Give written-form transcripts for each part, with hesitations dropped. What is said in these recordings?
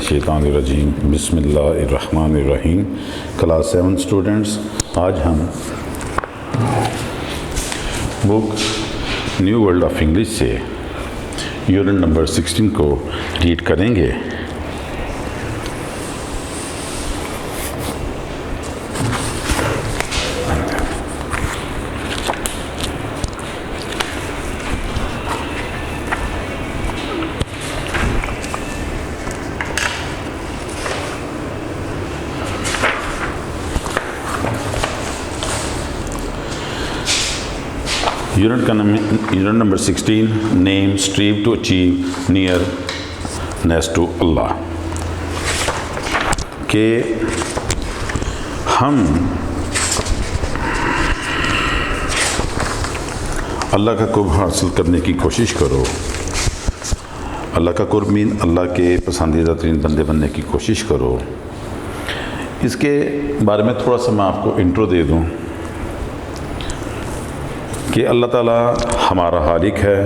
मिनश्शैतानिर्रजीम बिस्मिल्लाहिर्रहमानिर्रहीम। Class 7 students, आज हम book new world of English से यूनिट नंबर 16 को रीड करेंगे। Unit number 16, name strive to achieve nearness to Allah. कि हम अल्लाह का कुर्ब हासिल करने की कोशिश करो। अल्लाह का कुर्ब मीन अल्लाह के पसंदीदा तरीन बंदे बनने की कोशिश करो। इसके बारे में थोड़ा सा मैं आपको इंट्रो दे दूँ कि अल्लाह ताला हमारा खालिक है,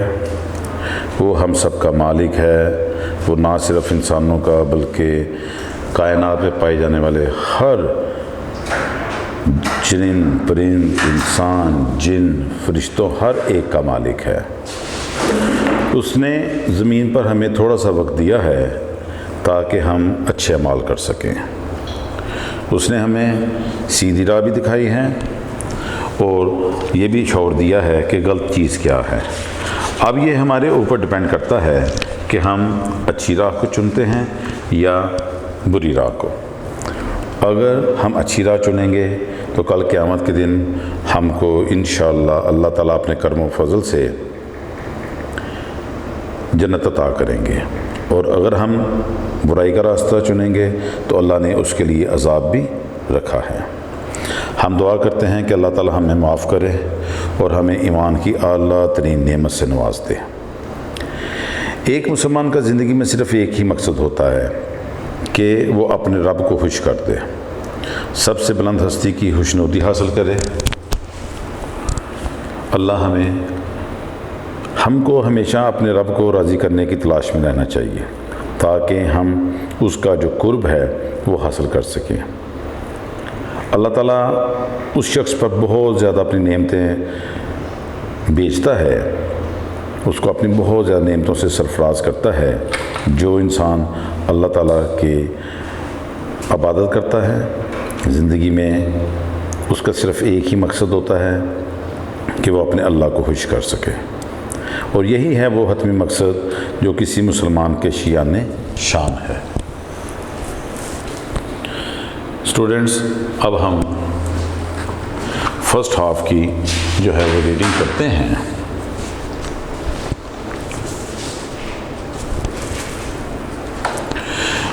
वो हम सब का मालिक है। वो ना सिर्फ इंसानों का बल्कि कायनात में पाए जाने वाले हर चरिंद परिंद, इंसान, जिन, फरिश्तों, हर एक का मालिक है। उसने ज़मीन पर हमें थोड़ा सा वक्त दिया है ताकि हम अच्छे अमाल कर सकें। उसने हमें सीधी राह भी दिखाई है और ये भी शौर दिया है कि गलत चीज़ क्या है। अब ये हमारे ऊपर डिपेंड करता है कि हम अच्छी राह को चुनते हैं या बुरी राह को। अगर हम अच्छी राह चुनेंगे तो कल क़यामत के दिन हमको इंशाअल्लाह अल्लाह ताला अपने कर्म व फजल से जन्नत अता करेंगे, और अगर हम बुराई का रास्ता चुनेंगे तो अल्लाह ने उसके लिए अज़ाब भी रखा है। हम दुआ करते हैं कि अल्लाह ताला हमें माफ़ करे और हमें ईमान की आला तरीन नेमत से नवाज दे। एक मुसलमान का ज़िंदगी में सिर्फ़ एक ही मकसद होता है कि वो अपने रब को खुश कर दे, सबसे बुलंद हस्ती की खुशनुदी हासिल करे। अल्लाह हमको हमेशा अपने रब को राज़ी करने की तलाश में रहना चाहिए ताकि हम उसका जो कुर्ब है वो हासिल कर सकें। अल्लाह ताला उस शख्स पर बहुत ज़्यादा अपनी नेमतें बेचता है, उसको अपनी बहुत ज़्यादा नेमतों से सरफराज करता है। जो इंसान अल्लाह ताला की इबादत करता है, ज़िंदगी में उसका सिर्फ़ एक ही मकसद होता है कि वो अपने अल्लाह को खुश कर सके, और यही है वो हतमी मकसद जो किसी मुसलमान के शियाने शान है। स्टूडेंट्स, अब हम फर्स्ट हाफ की जो है वो रीडिंग करते हैं।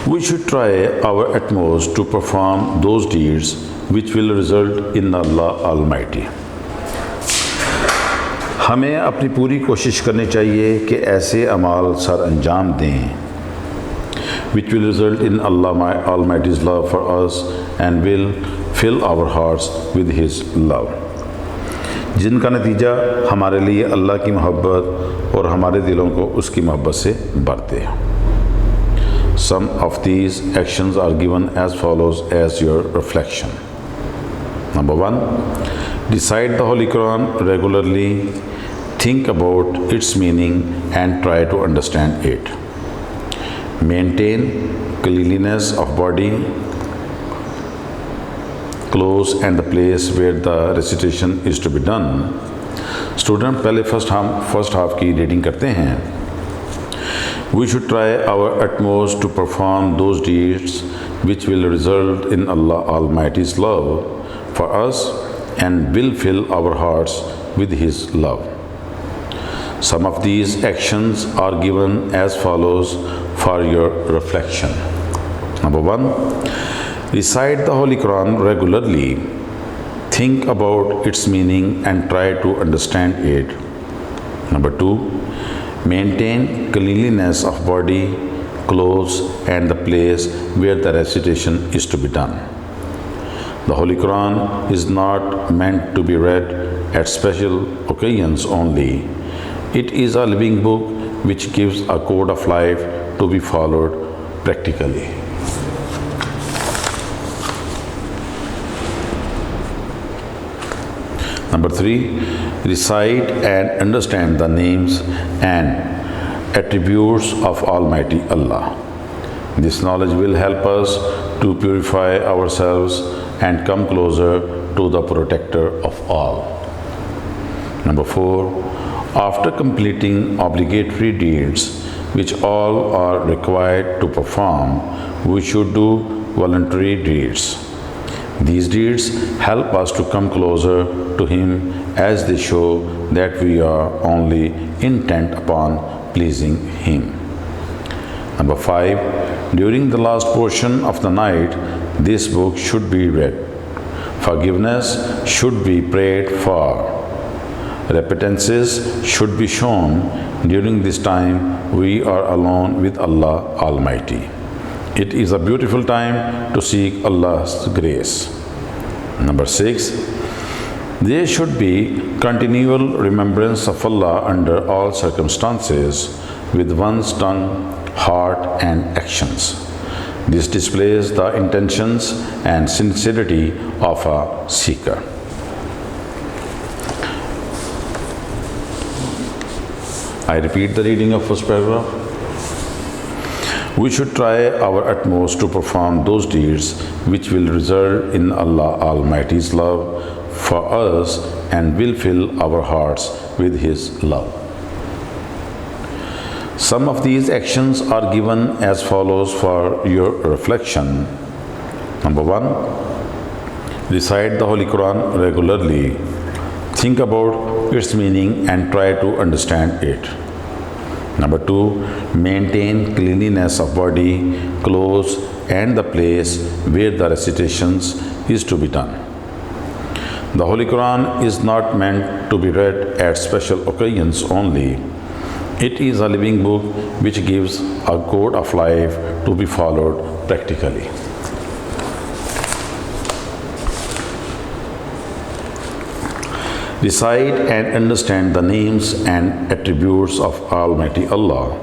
We should try our utmost to perform those deeds which will result in Allah Almighty. हमें अपनी पूरी कोशिश करनी चाहिए कि ऐसे अमाल सर अंजाम दें which will result in Allah Almighty's love for us and will fill our hearts with His love, जिनका नतीजा हमारे लिए अल्लाह की मोहब्बत और हमारे दिलों को उसकी मोहब्बत से भर दे। Some of these actions are given as follows as your reflection. Number 1, recite the Holy Quran regularly, think about its meaning and try to understand it. Maintain cleanliness of body, clothes and the place where the recitation is to be done. Student, पहले first half की reading करते हैं। We should try our utmost to perform those deeds which will result in Allah Almighty's love for us and will fill our hearts with His love. Some of these actions are given as follows for your reflection. Number 1, recite the Holy Quran regularly. Think about its meaning and try to understand it. Number 2, maintain cleanliness of body, clothes and the place where the recitation is to be done. The Holy Quran is not meant to be read at special occasions only. It is a living book which gives a code of life to be followed practically. Number 3, recite and understand the names and attributes of Almighty Allah. This knowledge will help us to purify ourselves and come closer to the protector of all. Number 4, after completing obligatory deeds which all are required to perform, we should do voluntary deeds. These deeds help us to come closer to Him as they show that we are only intent upon pleasing Him. Number 5, during the last portion of the night, this book should be read. Forgiveness should be prayed for. Repentances should be shown. During this time, we are alone with Allah Almighty. It is a beautiful time to seek Allah's grace. Number 6, there should be continual remembrance of Allah under all circumstances with one's tongue, heart and actions. This displays the intentions and sincerity of a seeker. I repeat the reading of first paragraph. We should try our utmost to perform those deeds which will result in Allah Almighty's love for us and will fill our hearts with His love. Some of these actions are given as follows for your reflection. Number 1, recite the Holy Quran regularly. Think about its meaning and try to understand it. Number 2, maintain cleanliness of body, clothes and the place where the recitations is to be done. The Holy Quran is not meant to be read at special occasions only. It is a living book which gives a code of life to be followed practically. Recite and understand the names and attributes of Almighty Allah.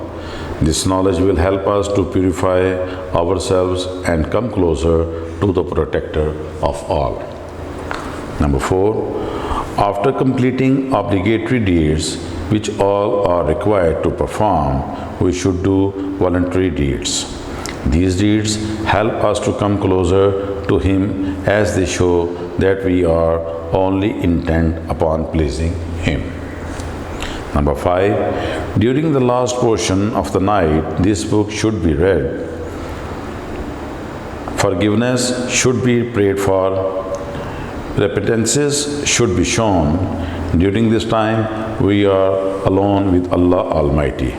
This knowledge will help us to purify ourselves and come closer to the protector of all. Number 4, after completing obligatory deeds which all are required to perform, we should do voluntary deeds. These deeds help us to come closer to Him as they show that we are only intent upon pleasing Him. Number 5, during the last portion of the night, this book should be read. Forgiveness should be prayed for. Repentances should be shown. During this time, we are alone with Allah Almighty.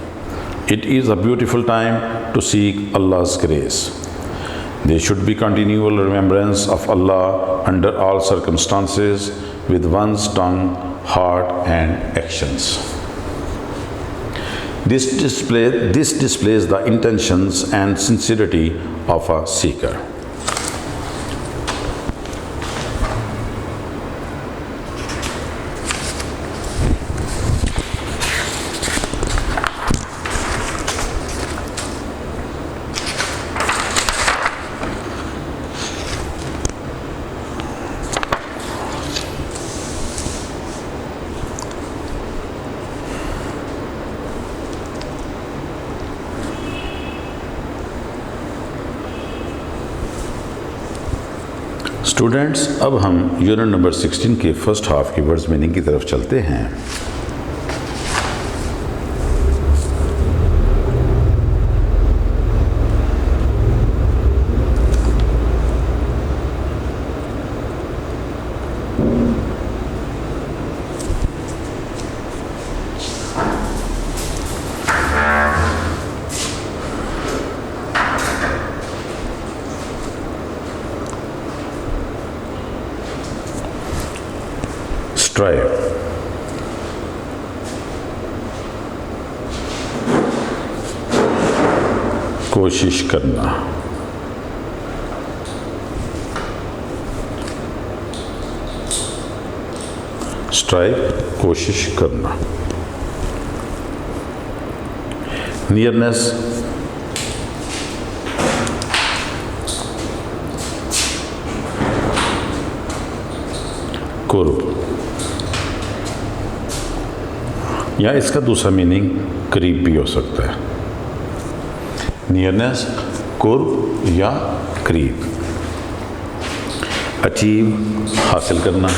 It is a beautiful time to seek Allah's grace. There should be continual remembrance of Allah under all circumstances with one's tongue, heart and actions. This displays the intentions and sincerity of a seeker. Students, अब हम unit number 16 के first half की words meaning की तरफ चलते हैं। strive. कोशिश करना, स्ट्राइव कोशिश करना। नियरनेस कुर्ब, या इसका दूसरा मीनिंग करीब भी हो सकता है। नियरनेस, कुर्ब या करीब। अचीव, हासिल करना।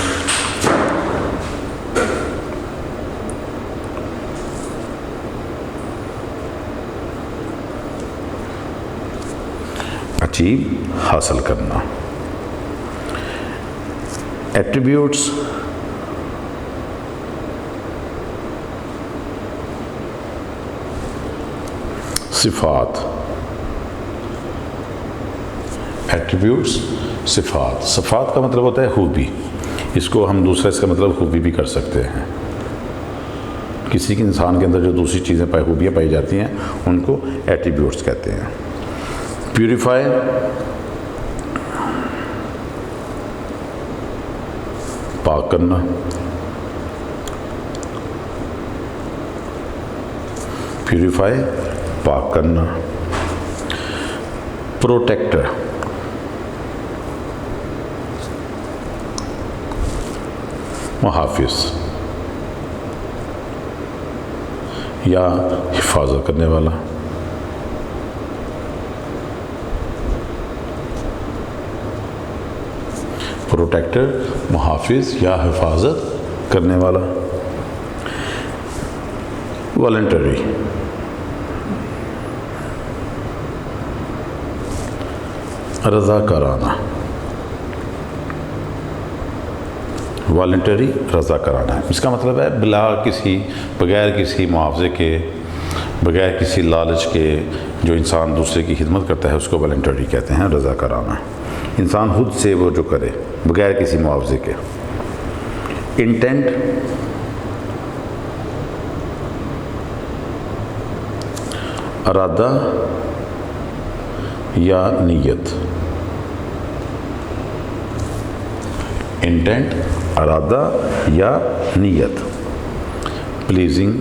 अचीव, हासिल करना। एट्रीब्यूट्स, सिफात। एट्रीब्यूट्स, सिफात। सिफात का मतलब होता है खूबी। इसको हम दूसरा इसका मतलब खूबी भी कर सकते हैं। किसी के इंसान के अंदर जो दूसरी चीज़ें खूबियाँ पाई जाती हैं उनको एट्रीब्यूट्स कहते हैं। प्यूरिफाई, पाक करना। प्यूरिफाई, पाक करना। प्रोटेक्टर, मुहाफिज या हिफाजत करने वाला। प्रोटेक्टर, मुहाफिज या हिफाजत करने वाला। वॉलंटरी, रज़ाकाराना। वॉलंटरी, रज़ाकाराना। इसका मतलब है बगैर किसी मुआवजे के, बगैर किसी लालच के जो इंसान दूसरे की खिदमत करता है उसको वॉलंटरी कहते हैं, रज़ाकाराना। इंसान खुद से वो जो करे बगैर किसी मुआवजे के। इंटेंट, इरादा या नीयत। इंटेंट, इरादा या नीयत। प्लीजिंग,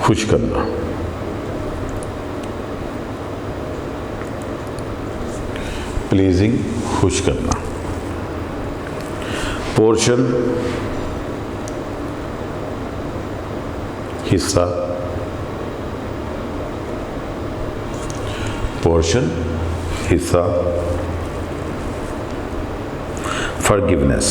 खुश करना। प्लीजिंग, खुश करना। पोर्शन, हिस्सा। पोर्शन, हिस्सा। फॉरगिवनेस,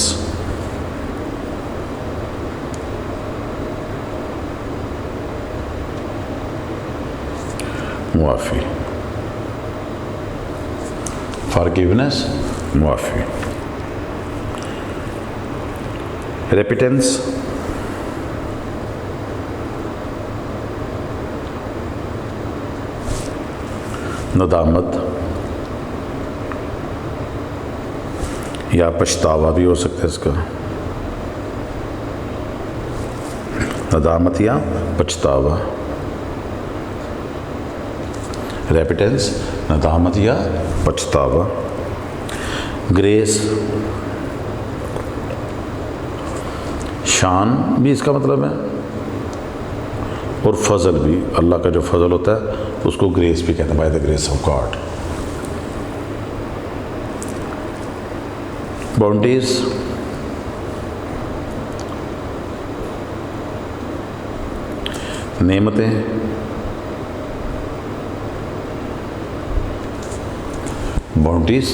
मुआफ़ी। फॉरगिवनेस, मुआफ़ी। रेपिटेंस, नदामत या पछतावा भी हो सकता है इसका। नदामत या पछतावा। रेपिटेंस, नदामत या पछतावा। ग्रेस, शान भी इसका मतलब है, और फजल भी। अल्लाह का जो फजल होता है उसको ग्रेस भी कहते हैं, by the grace of God. Bounties, नेमतें। बाउंटीज,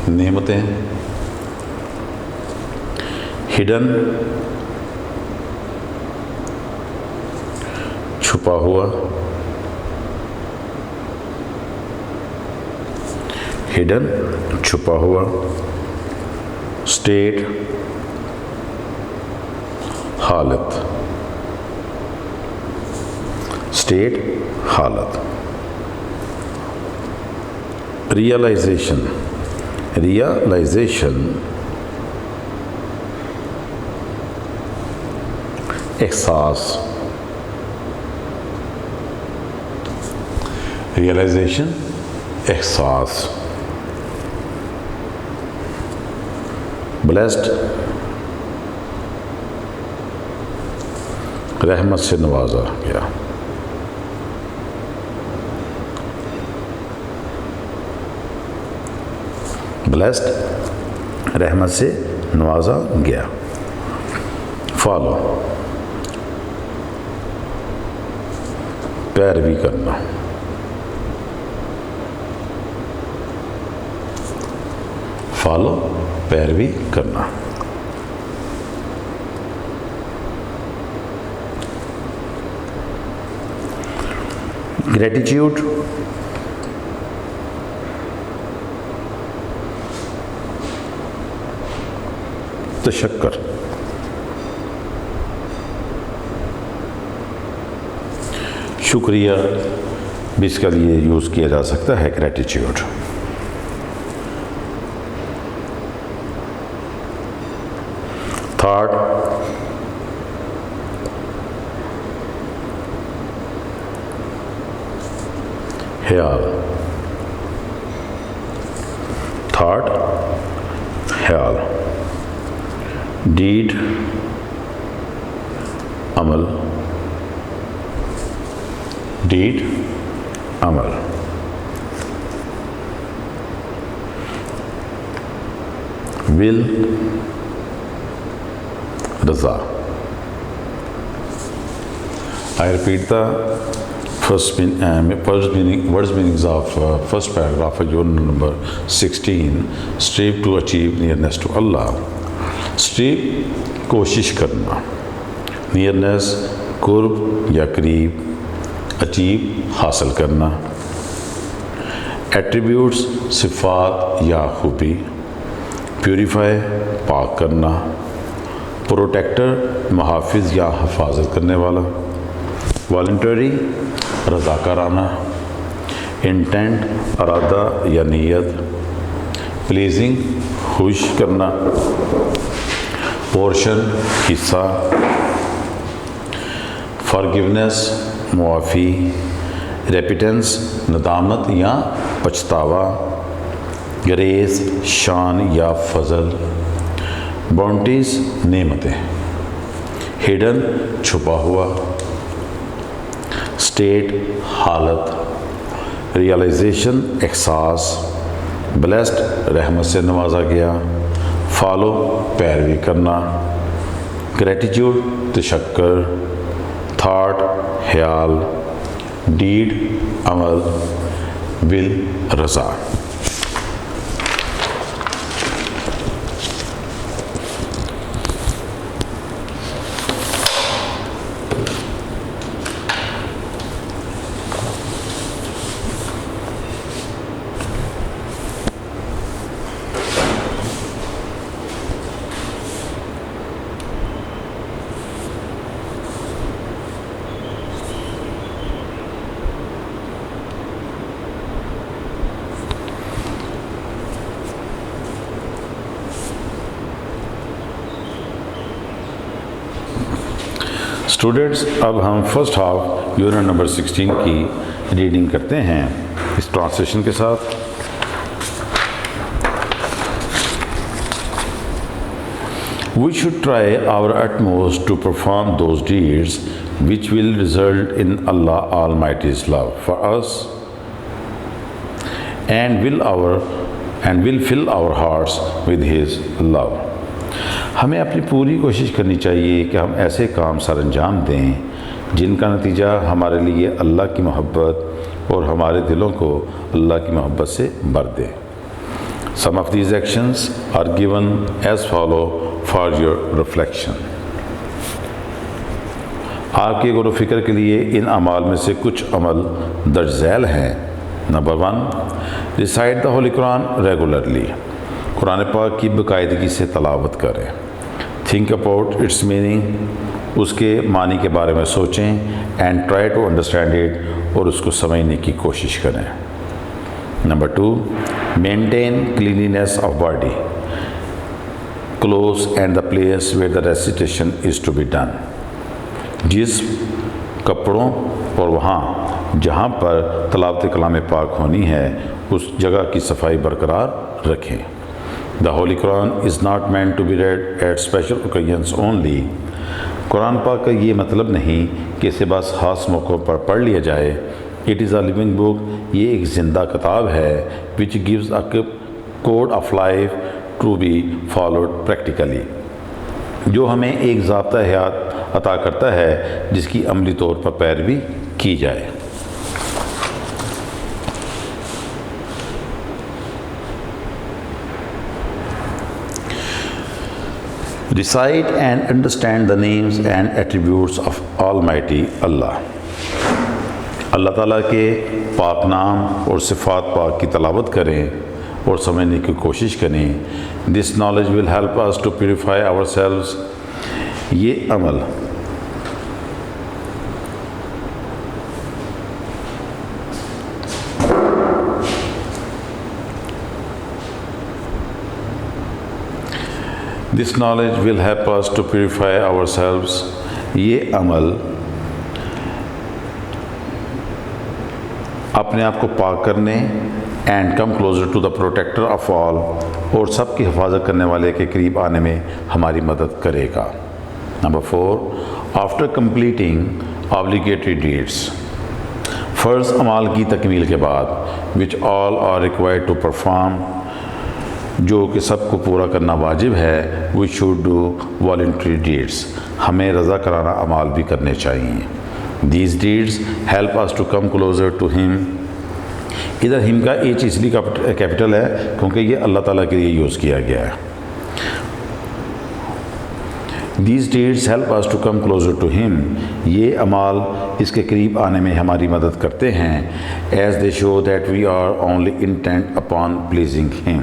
नेमतें। हिडन, छुपा हुआ। हिडन, छुपा हुआ। स्टेट, हालत। स्टेट, हालत। रियलाइजेशन, रियलाइजेशन एहसास। रियलाइजेशन, एहसास। ब्लेस्ड, रहमत से नवाजा गया। ब्लेस्ड रहमत से नवाजा गया। फॉलो पैरवी करना। फॉलो पैरवी करना। ग्रेटिट्यूड तशक्कर। शुक्रिया भी इसके लिए यूज़ किया जा सकता है, ग्रेटिट्यूड। थर्ड ख्याल। थर्ड ख्याल। डीड अमल। डीड अमल। विल रज़ा। I repeat the words meanings of first paragraph of unit number 16. Strive to achieve nearness to Allah. Strive कोशिश करना, nearness कुर्ब या करीब, अचीव हासिल करना। एट्रीब्यूट्स सिफ़ात या खूबी, प्यूरीफाई पाक करना। प्रोटेक्टर मुहाफ़िज़ या हिफाजत करने वाला। वॉलंटरी रज़ाकाराना। इंटेंट अरादा या नीयत। प्लीजिंग खुश करना। पोर्शन हिस्सा। फॉरगिवनेस मुआफ़ी। रेपिटेंस नदामत या पछतावा। ग्रेस शान या फजल। बाउंटीज़ नेमतें। हिडन छुपा हुआ। स्टेट हालत। रियलाइजेशन एहसास। ब्लेस्ड रहमत से नवाजा गया। फॉलो पैरवी करना। ग्रेटिट्यूड तशक्कर। थॉट ख्याल। डीड अमल। विल रज़ा। स्टूडेंट्स, अब हम फर्स्ट हाफ यूनिट नंबर 16 की रीडिंग करते हैं इस ट्रांसलेशन के साथ। We should try our utmost to perform those deeds which will result in Allah Almighty's love for us and will fill our hearts with His love. हमें अपनी पूरी कोशिश करनी चाहिए कि हम ऐसे काम सर अंजाम दें जिनका नतीजा हमारे लिए अल्लाह की मोहब्बत और हमारे दिलों को अल्लाह की मोहब्बत से भर दे। Some of these actions are given as follow for your reflection. आपके गौर व फिक्र के लिए इन अमाल में से कुछ अमल दर्ज झैल हैं। Number 1, recite the holy Quran regularly. कुरान पाक की बाकायदगी से तलावत करें। थिंक अबाउट इट्स मीनिंग, उसके मानी के बारे में सोचें। And try to understand it, और उसको समझने की कोशिश करें। Number 2, maintain cleanliness of body, clothes and the place where the recitation is to be done. जिस कपड़ों और वहाँ जहाँ पर तलावत कलाम पाक होनी है उस जगह की सफाई बरकरार रखें। The holy Quran is not meant to be read at special occasions only. Quran पाक का ये मतलब नहीं कि इसे बस ख़ास मौक़ों पर पढ़ लिया जाए। It is a living book, ये एक ज़िंदा किताब है। Which gives code of life to be followed practically, जो हमें एक ज़ाब्ता हयात अता करता है जिसकी अमली तौर पर पैरवी की जाए। Recite and understand the names and attributes of Almighty Allah. अल्लाह ताला के पाक नाम और सिफ़ात पाक की तलावत करें और समझने की कोशिश करें। This knowledge will help us to purify ourselves. ये अमल this knowledge will help us to purify ourselves. ये अमल अपने आप को पाक करने and come closer to the protector of all, और सब की हिफाजत करने वाले के करीब आने में हमारी मदद करेगा। Number 4, after completing obligatory deeds, फ़र्ज़ अमाल की तकमील के बाद which all are required to perform, जो कि सबको पूरा करना वाजिब है, we should do voluntary deeds, हमें रज़ा कराना अमाल भी करने चाहिए। These deeds help us to come closer to Him। इधर हिम का एच इसलिए कैपिटल है क्योंकि ये अल्लाह ताला के लिए यूज़ किया गया है। These deeds help us to come closer to Him। ये अमाल इसके करीब आने में हमारी मदद करते हैं। As they show that we are only intent upon pleasing Him।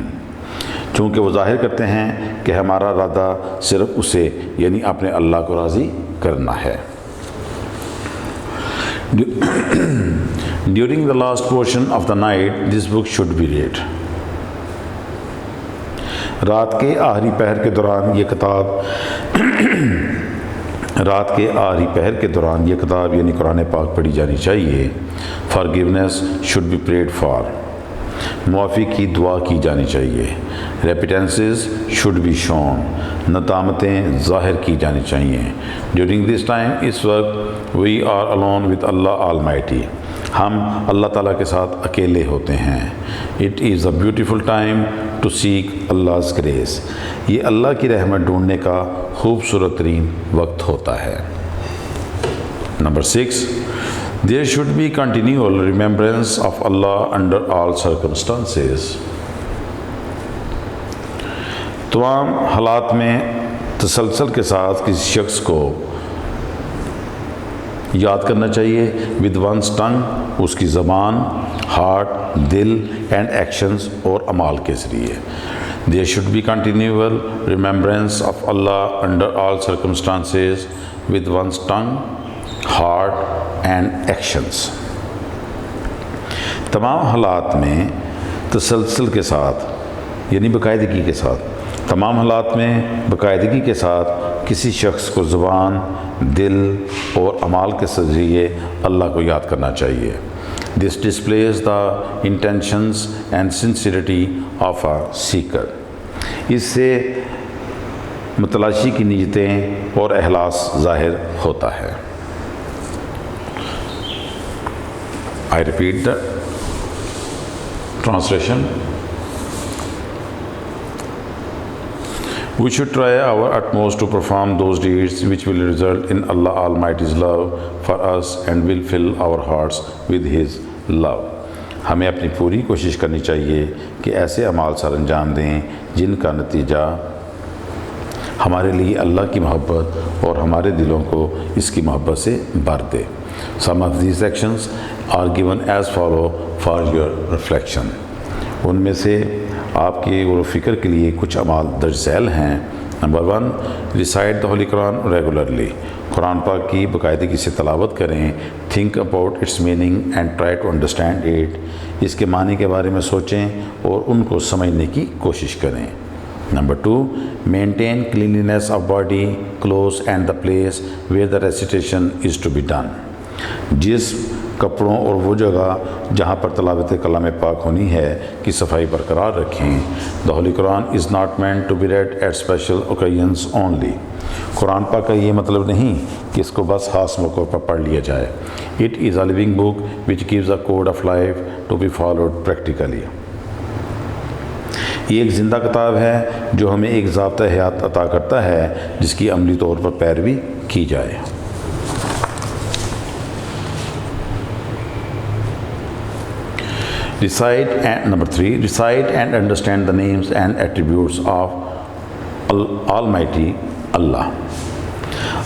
चूँकि वो जाहिर करते हैं कि हमारा इरादा सिर्फ उसे यानी अपने अल्लाह को राज़ी करना है। During the last portion of the night, this book should be read। रात के आखिरी पहर के दौरान ये किताब यानी कुरान पाक पढ़ी जानी चाहिए। Forgiveness should be prayed for। मुआफ़ी की दुआ की जानी चाहिए। Repentances should be shown। नदामतें ज़ाहिर की जानी चाहिए। During this time, इस वक्त we are alone with Allah Almighty। हम अल्लाह ताला के साथ अकेले होते हैं। It is a beautiful time to seek Allah's grace। ये अल्लाह की रहमत ढूंढने का खूबसूरत तरीन वक्त होता है। Number 6, there should be continual remembrance of Allah under all circumstances। तमाम हालात में तसलसल के साथ किसी शख्स को याद करना चाहिए। विद वंस टंग, उसकी ज़बान, हार्ट, दिल एंड एक्शंस और अमाल के ज़रिए। There should be continual remembrance of Allah under all circumstances with one's tongue, heart and actions. तमाम हालात में तसलसल के साथ यानी बाकायदगी के साथ, तमाम हालात में बाकायदगी के साथ किसी शख्स को ज़ुबान, दिल और अमाल के ज़रिए अल्लाह को याद करना चाहिए। This displays the intentions and sincerity of a seeker. इससे मतलाशी की नीयतें और एहलास ज़ाहिर होता है। I repeat the translation. We should try our utmost to perform those deeds which will result in Allah Almighty's love for us and will fill our hearts with His love। हमें अपनी पूरी कोशिश करनी चाहिए कि ऐसे अमाल सर अंजाम दें जिनका नतीजा हमारे लिए अल्लाह की मोहब्बत और हमारे दिलों को इसकी मोहब्बत से भर दे। Some of these actions are given as follow for your reflection। उनमें से आपके गौर फ़िक्र के लिए कुछ अमाल दर्ज झैल हैं। Number 1, recite the holy Quran regularly. कुरान पाक की बाकायदगी से तलावत करें। Think about its meaning and try to understand it. इसके मानी के बारे में सोचें और उनको समझने की कोशिश करें। Number 2, maintain cleanliness of body, clothes and the place where the recitation is to be done. जिस कपड़ों और वो जगह जहाँ पर तलावत कलाम पाक होनी है की सफाई बरकरार रखें। The holy Quran is not meant to be read at special occasions only. कुरान पाक का ये मतलब नहीं कि इसको बस खास मौक़ों पर पढ़ लिया जाए। It is a living book which gives a code of life to be followed practically. ये एक ज़िंदा किताब है जो हमें एक ज़ाब्ता हयात अता करता है जिसकी अमली तौर पर पैरवी की जाए। Recite and number 3, recite and understand the names and attributes of Almighty Allah।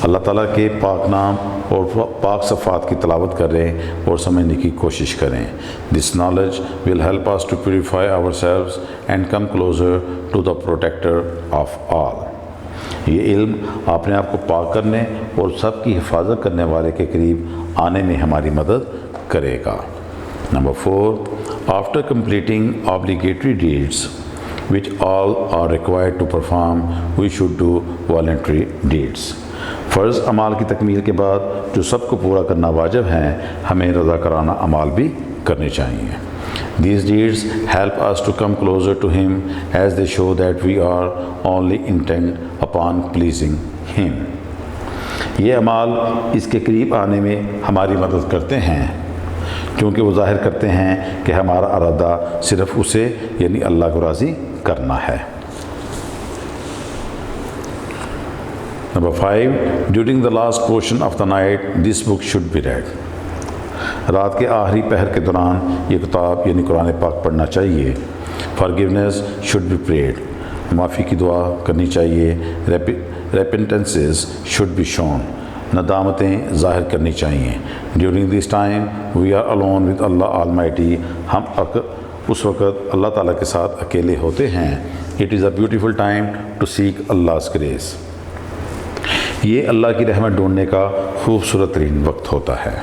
अल्लाह ताला के पाक नाम और पाक सफ़ात की तलावत करें और समझने की कोशिश करें। This knowledge will help us to purify ourselves and come closer to the protector of all. ये इल्म अपने आप को पाक करने और सब की हिफाजत करने वाले के करीब आने में हमारी मदद करेगा। Number 4, after completing obligatory deeds which all are required to perform, we should do voluntary deeds। फ़र्ज़ अमाल की तकमील के बाद जो सबको पूरा करना वाजिब है, हमें रज़ाकाराना अमाल भी करने चाहिए। These deeds help us to come closer to Him as they show that we are only intent upon pleasing Him। ये अमाल इसके करीब आने में हमारी मदद करते हैं क्योंकि वो ज़ाहिर करते हैं कि हमारा इरादा सिर्फ़ उसे यानी अल्लाह को राज़ी करना है। Number 5, during the last portion of the night this book should be red. रात के आखिरी पहर के दौरान ये किताब यानी कुरान पाक पढ़ना चाहिए। फॉरगिवनेस शुड बी प्रेड, माफ़ी की दुआ करनी चाहिए। रेपेंटेंसेस शुड बी शोन, नदामतें ज़ाहिर करनी चाहिए। During this time we are alone with Allah almighty, हम उस वक़्त अल्लाह ताला के साथ अकेले होते हैं। It is a beautiful time to seek Allah's grace. ये अल्लाह की रहमत ढूंढने का खूबसूरत तरीन वक्त होता है।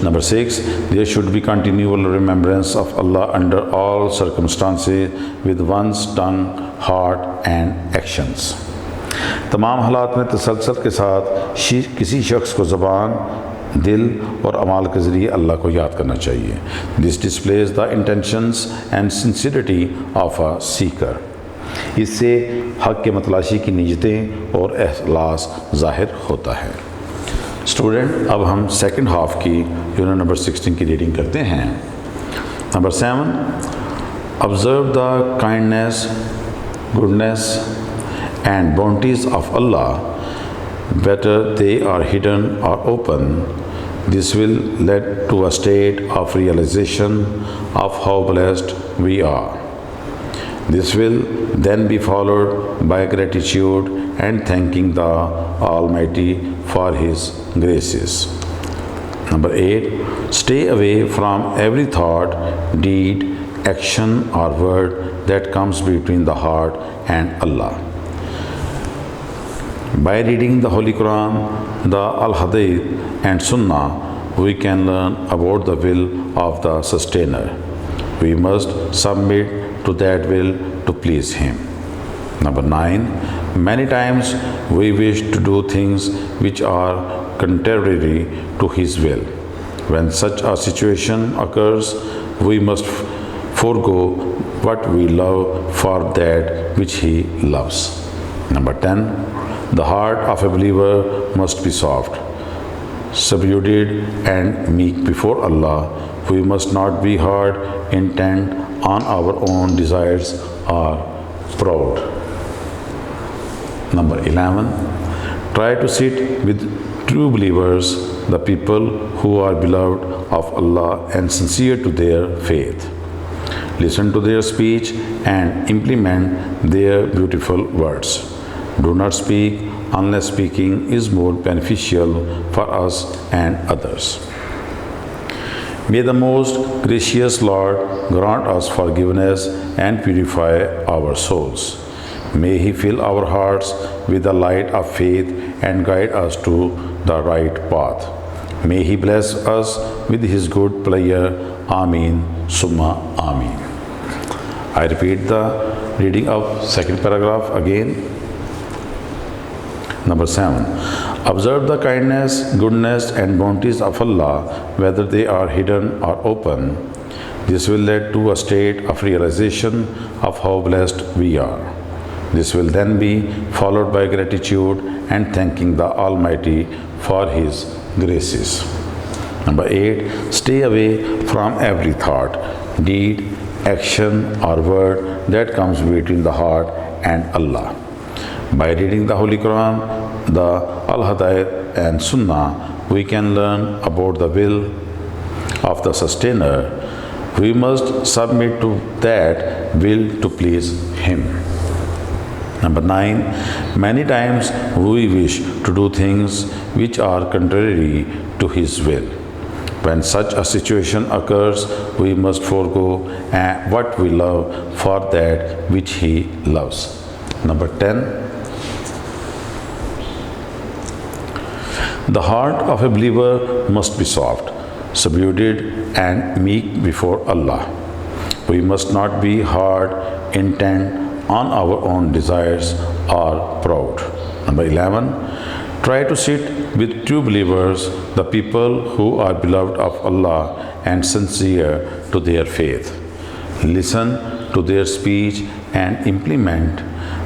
Number 6, there should be continual remembrance of Allah under all circumstances with one's tongue, heart and actions. तमाम हालात में तसलसल के साथ किसी शख्स को ज़बान, दिल और अमाल के ज़रिए अल्लाह को याद करना चाहिए। This displays the intentions and sincerity of a seeker. इससे हक़ के मतलाशी की नीयतें और एहसास ज़ाहिर होता है। स्टूडेंट, अब हम सेकंड हाफ की यूनिट नंबर 16 की रीडिंग करते हैं। Number 7, observe the kindness, goodness and bounties of Allah, whether they are hidden or open. This will lead to a state of realization of how blessed we are. This will then be followed by gratitude and thanking the Almighty for His graces. Number 8, stay away from every thought, deed, action or word that comes between the heart and Allah. By reading the Holy Quran, the Al-Hadith and Sunnah, we can learn about the will of the Sustainer. We must submit to that will to please Him. Number 9, many times we wish to do things which are contrary to His will. When such a situation occurs, we must forego what we love for that which He loves. Number 10, the heart of a believer must be soft, subdued and meek before Allah. We must not be hard, intent on our own desires or proud. Number 11, try to sit with true believers, the people who are beloved of Allah and sincere to their faith. Listen to their speech and implement their beautiful words. Do not speak unless speaking is more beneficial for us and others. May the most gracious Lord grant us forgiveness and purify our souls. May He fill our hearts with the light of faith and guide us to the right path. May He bless us with His good pleasure. Ameen summa ameen. I repeat the reading of second paragraph again. Number 7, observe the kindness, goodness and bounties of Allah, whether they are hidden or open. This will lead to a state of realization of how blessed we are. This will then be followed by gratitude and thanking the Almighty for His graces. Number 8, stay away from every thought, deed, action or word that comes between the heart and Allah. By reading the Holy Quran, the Al-Hadayat and Sunnah, we can learn about the will of the Sustainer. We must submit to that will to please Him. Number 9, many times we wish to do things which are contrary to His will. When such a situation occurs, we must forego what we love for that which He loves. Number 10, the heart of a believer must be soft, subdued, and meek before Allah. We must not be hard, intent on our own desires, or proud. Number 11, try to sit with true believers, the people who are beloved of Allah and sincere to their faith. Listen to their speech and implement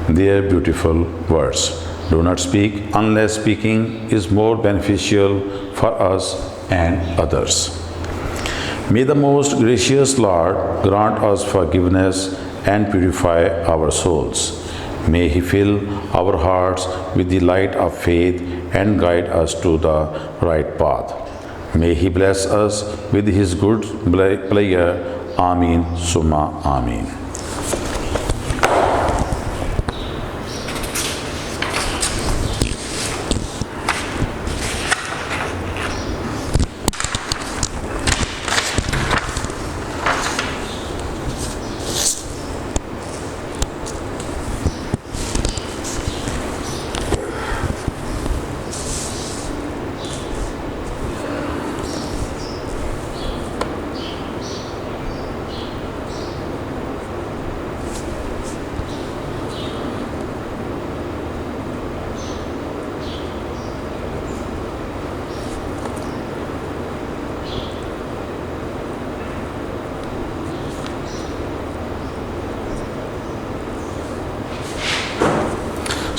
their beautiful words. Do not speak unless speaking is more beneficial for us and others. May the most gracious Lord grant us forgiveness and purify our souls. May He fill our hearts with the light of faith and guide us to the right path. May He bless us with His good pleasure. Ameen summa ameen.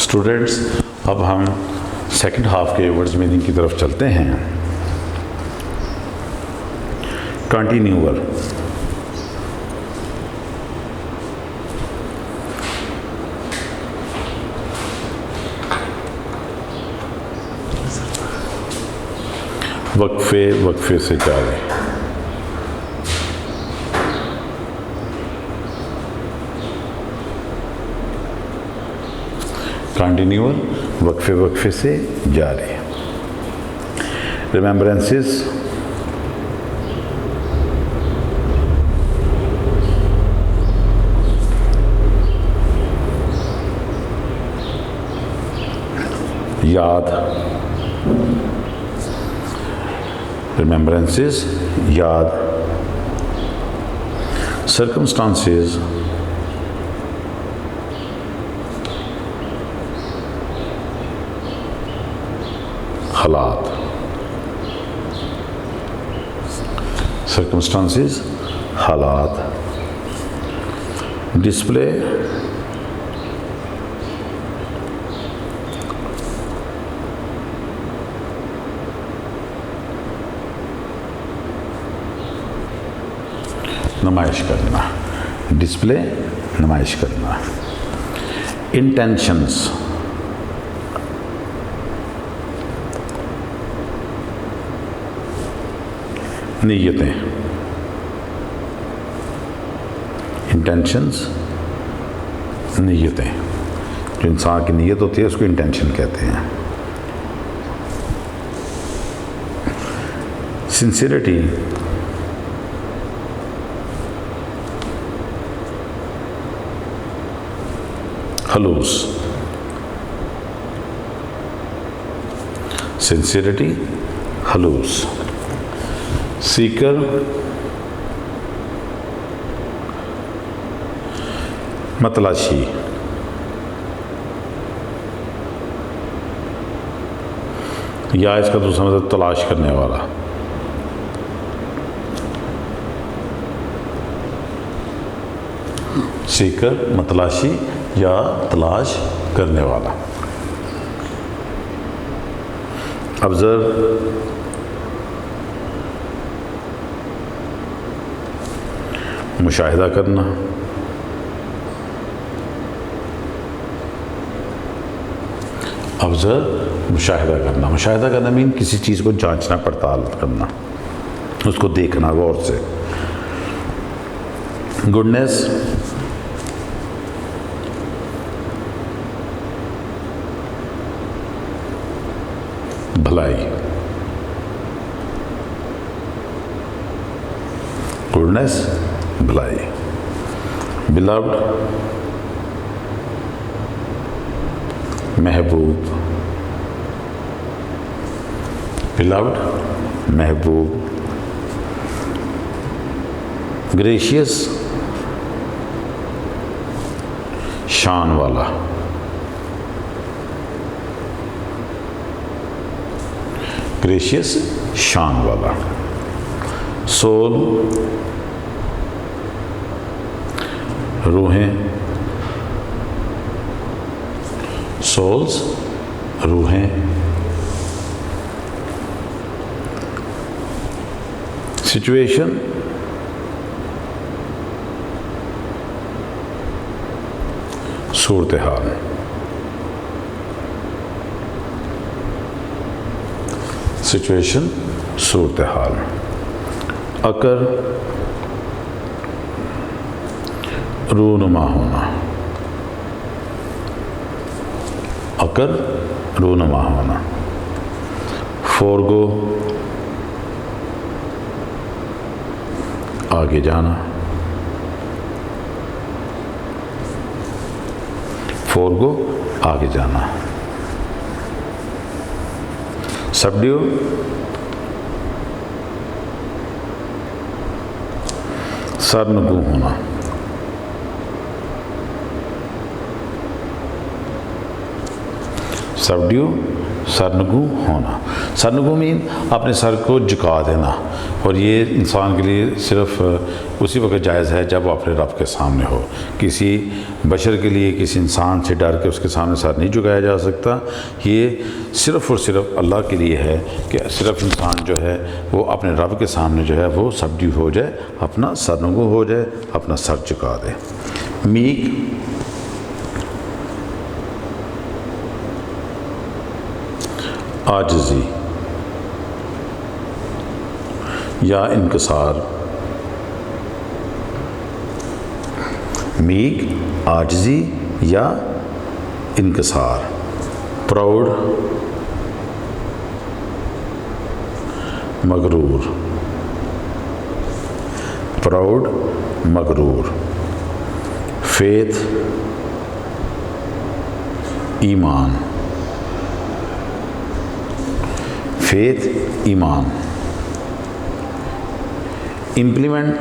Students, अब हम second half के words meaning की तरफ चलते हैं। Continual, वक्फे वक्फे से जारी, कंटिन्यूअल वक्फे वक्फे से जारी। रिमेम्बरेंसेस, याद, रिमेम्बरेंसेस याद। सर्कमस्टांसेस, हालात। सर्कमस्टांसेस हालात। डिस्प्ले, नुमाइश करना। डिस्प्ले नुमाइश करना। इंटेंशंस, नीयतें। इंटेंशंस नीयतें, जो इंसान की नीयत होती है उसको इंटेंशन कहते हैं। सिंसियरिटी, खलूस। सिंसियरिटी खलूस। सीकर, मतलाशी। या इसका दूसरा मतलब तलाश करने वाला। सीकर, मतलाशी या तलाश करने वाला। ऑब्जर्व, मुशाहिदा करना, ऑब्ज़र्व, मुशाहिदा करना। मुशाहिदा करना मीन किसी चीज़ को जांचना, पड़ताल करना, उसको देखना गौर से। गुडनेस, भलाई, गुडनेस, भलाई। बिलव्ड, महबूब, बिलव्ड, महबूब। ग्रेशियस, शान वाला, ग्रेशियस, शान वाला। सोल, रूहें, सोल्स, रूहें। सिचुएशन, सूरत हाल। सिचुएशन, सूरत हाल। अकर, रूनुमा होना, अकर, रूनुमा होना। फोरगो, आगे जाना, फोरगो, आगे जाना। सबड्यू, सरनगू होना, सबड्यू, सरनगू होना। सरनगू मीन अपने सर को झुका देना, और ये इंसान के लिए सिर्फ उसी वक्त जायज़ है जब वो अपने रब के सामने हो। किसी बशर के लिए, किसी इंसान से डर के उसके सामने सर नहीं झुकाया जा सकता। ये सिर्फ़ और सिर्फ अल्लाह के लिए है कि सिर्फ इंसान जो है वो अपने रब के सामने जो है वो सबड्यू हो जाए, अपना सरनगू हो जाए, अपना सर झुका दे। मीक, आजिज़ी या इनकसार। मीक, आजिज़ी या इनकसार। प्राउड, मगरूर, प्राउड, मगरूर। फेथ, ईमान, फेथ, ईमान। इम्प्लीमेंट,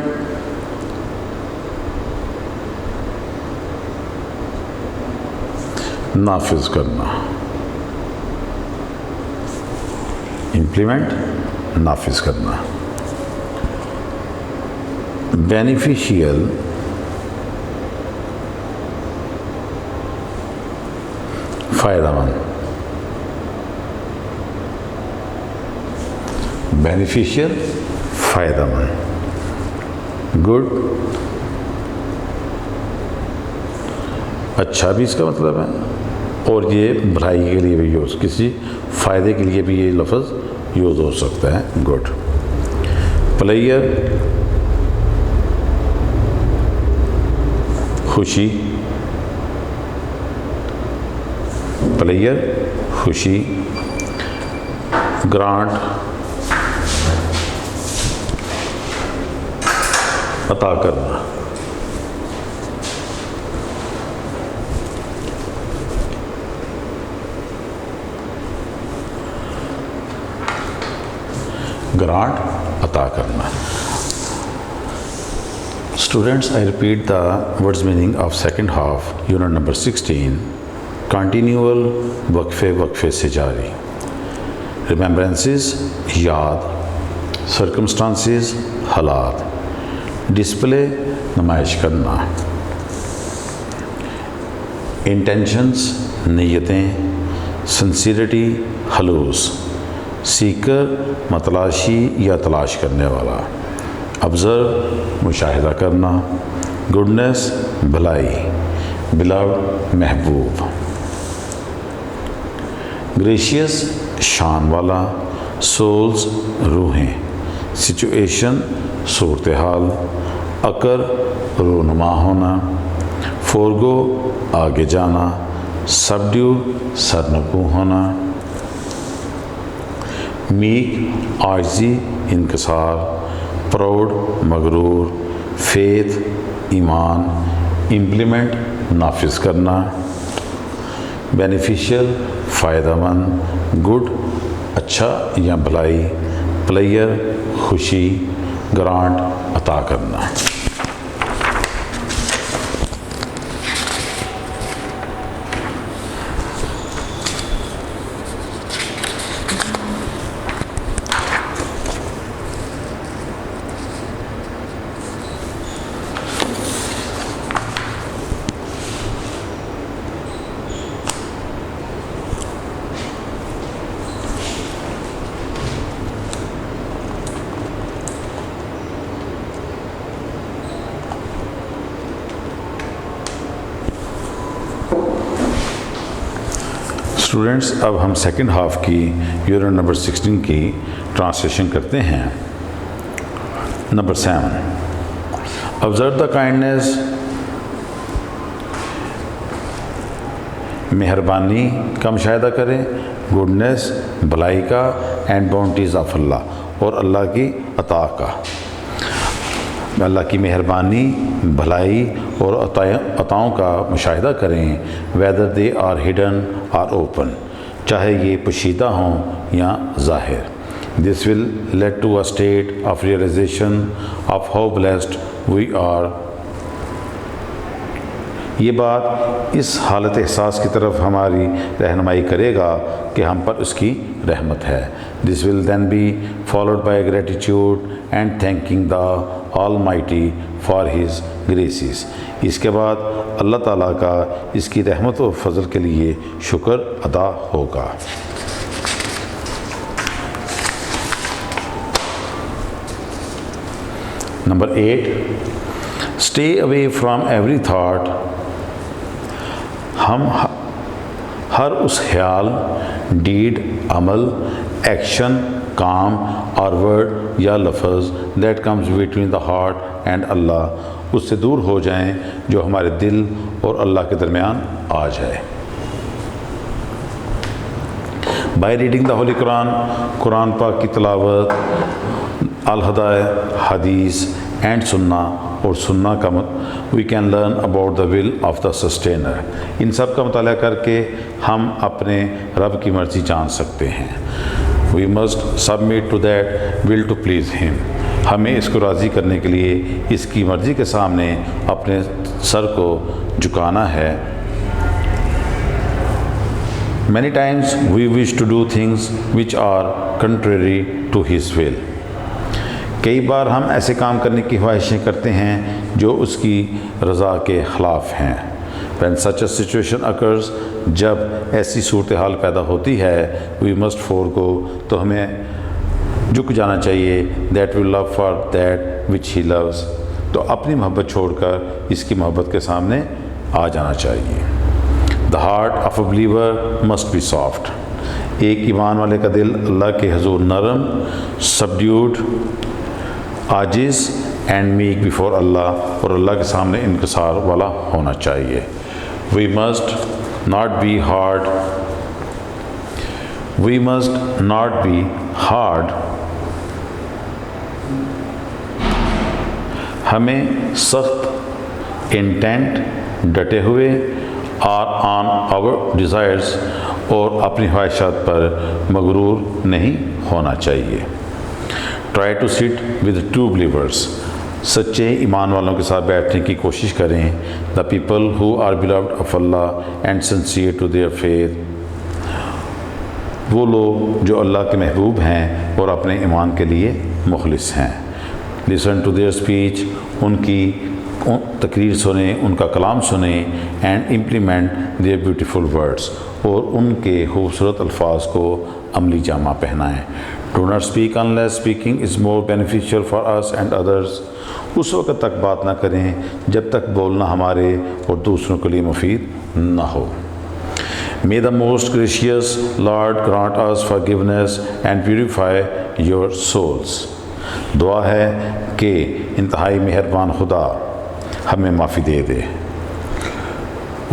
नाफिज करना, इम्प्लीमेंट, नाफिज करना। बेनिफिशियल, फ़ायदेमंद, बेनिफिशियल, फ़ायदेमंद। गुड, अच्छा भी इसका मतलब है, और ये भलाई के लिए भी यूज़, किसी फ़ायदे के लिए भी ये लफ्ज़ यूज़ हो सकता है। गुड। प्लेयर, खुशी, प्लेयर, खुशी। ग्रांट, अता करना। ग्रांट, अता करना। Students, I repeat the words meaning of second half unit number 16। Continual, वक्फे वक्फे से जारी। रिमेम्बरेंसेस, याद। सर्कमस्टांसेस, हालात। डिस्प्ले, नुमाइश करना। इंटेंशंस, नीयतें। सिंसियरिटी, खलूस। सीकर, मतलाशी या तलाश करने वाला। ऑब्ज़र्व मुशाहिदा करना, गुडनेस भलाई, बिलव्ड महबूब, ग्रेशियस शान वाला, सोल्स रूहें, सिचुएशन सूरत हाल, अकर रोनुमा होना, फोरगो आगे जाना, सबड्यू सरनगू होना, मीक आजिज़ी इनकसार, प्राउड मगरूर, फेथ ईमान, इम्प्लीमेंट नाफिज करना, बेनिफिशियल फ़ायदेमंद, गुड अच्छा या भलाई, प्लेयर खुशी, ग्रांट अता करना। स्टूडेंट्स, अब हम सेकंड हाफ की यूनिट नंबर 16 की ट्रांसलेशन करते हैं। नंबर 7, ऑब्जर्व द काइंडनेस, मेहरबानी का मुशाहिदा करें, गुडनेस भलाई का, एंड बाउंटीज़ ऑफ अल्लाह और अल्लाह की अता का। अल्लाह की मेहरबानी भलाई और अताओं का मुशाहिदा करें, whether they are hidden or open, चाहे ये पोशीदा हों या ज़ाहिर। This will lead to a state of realization of how blessed we are. ये बात इस हालत एहसास की तरफ हमारी रहनुमाई करेगा कि हम पर उसकी रहमत है। This will then be followed by gratitude and thanking the almighty for his graces. इसके बाद अल्लाह ताला का इसकी रहमत और फजल के लिए शुक्र अदा होगा। Number 8, stay away from every thought. हम हर उस ख्याल, डीड, अमल, एक्शन, काम और वर्ड या लफ्ज़ that comes between the heart and Allah, उससे दूर हो जाएं जो हमारे दिल और अल्लाह के दरमियान आ जाए। By reading the holy Quran, Quran पाक की तिलावत, अल-हदाय हदीस एंड सुन्ना और सुन्ना का we can learn about the will of the sustainer. इन सब का मुताला करके हम अपने रब की मर्ज़ी जान सकते हैं। We must submit to that will to please him. हमें इसको राज़ी करने के लिए इसकी मर्ज़ी के सामने अपने सर को झुकाना है। Many times we wish to do things which are contrary to his will. कई बार हम ऐसे काम करने की ख्वाहिशें करते हैं जो उसकी रज़ा के ख़िलाफ़ हैं। When such a situation occurs, जब ऐसी सूरत हाल पैदा होती है, we must forego, तो हमें झुक जाना चाहिए, that we love for that which he loves, तो अपनी मोहब्बत छोड़कर इसकी मोहब्बत के सामने आ जाना चाहिए। The heart of a believer must be soft. एक ईमान वाले का दिल अल्लाह के हुज़ूर नरम, subdued, आजिज़ एंड मीक बिफोर अल्लाह, और अल्लाह के सामने इनकिसार वाला होना चाहिए। We must not be hard. We must not be hard. हमें सख्त, इंटेंट, डटे हुए और ऑन आवर डिज़ायर्स और अपनी ख्वाहिशात पर मगरूर नहीं होना चाहिए। Try to sit with true believers. सच्चे ईमान वालों के साथ बैठने की कोशिश करें। The people who are beloved of Allah and sincere to their faith. वो लोग जो अल्लाह के महबूब हैं और अपने ईमान के लिए मुखलिस हैं। Listen to their speech. उनकी तकरीर सुने, उनका कलाम सुने। And implement their beautiful words. और उनके खूबसूरत अल्फाज को अमली जामा पहनाएँ। Do not speak unless speaking is more beneficial for us and others. उस वक्त तक बात ना करें जब तक बोलना हमारे और दूसरों के लिए मुफीद ना हो। May the most gracious Lord grant us forgiveness and purify your souls। दुआ है कि इंतहाई मेहरबान खुदा हमें माफ़ी दे दे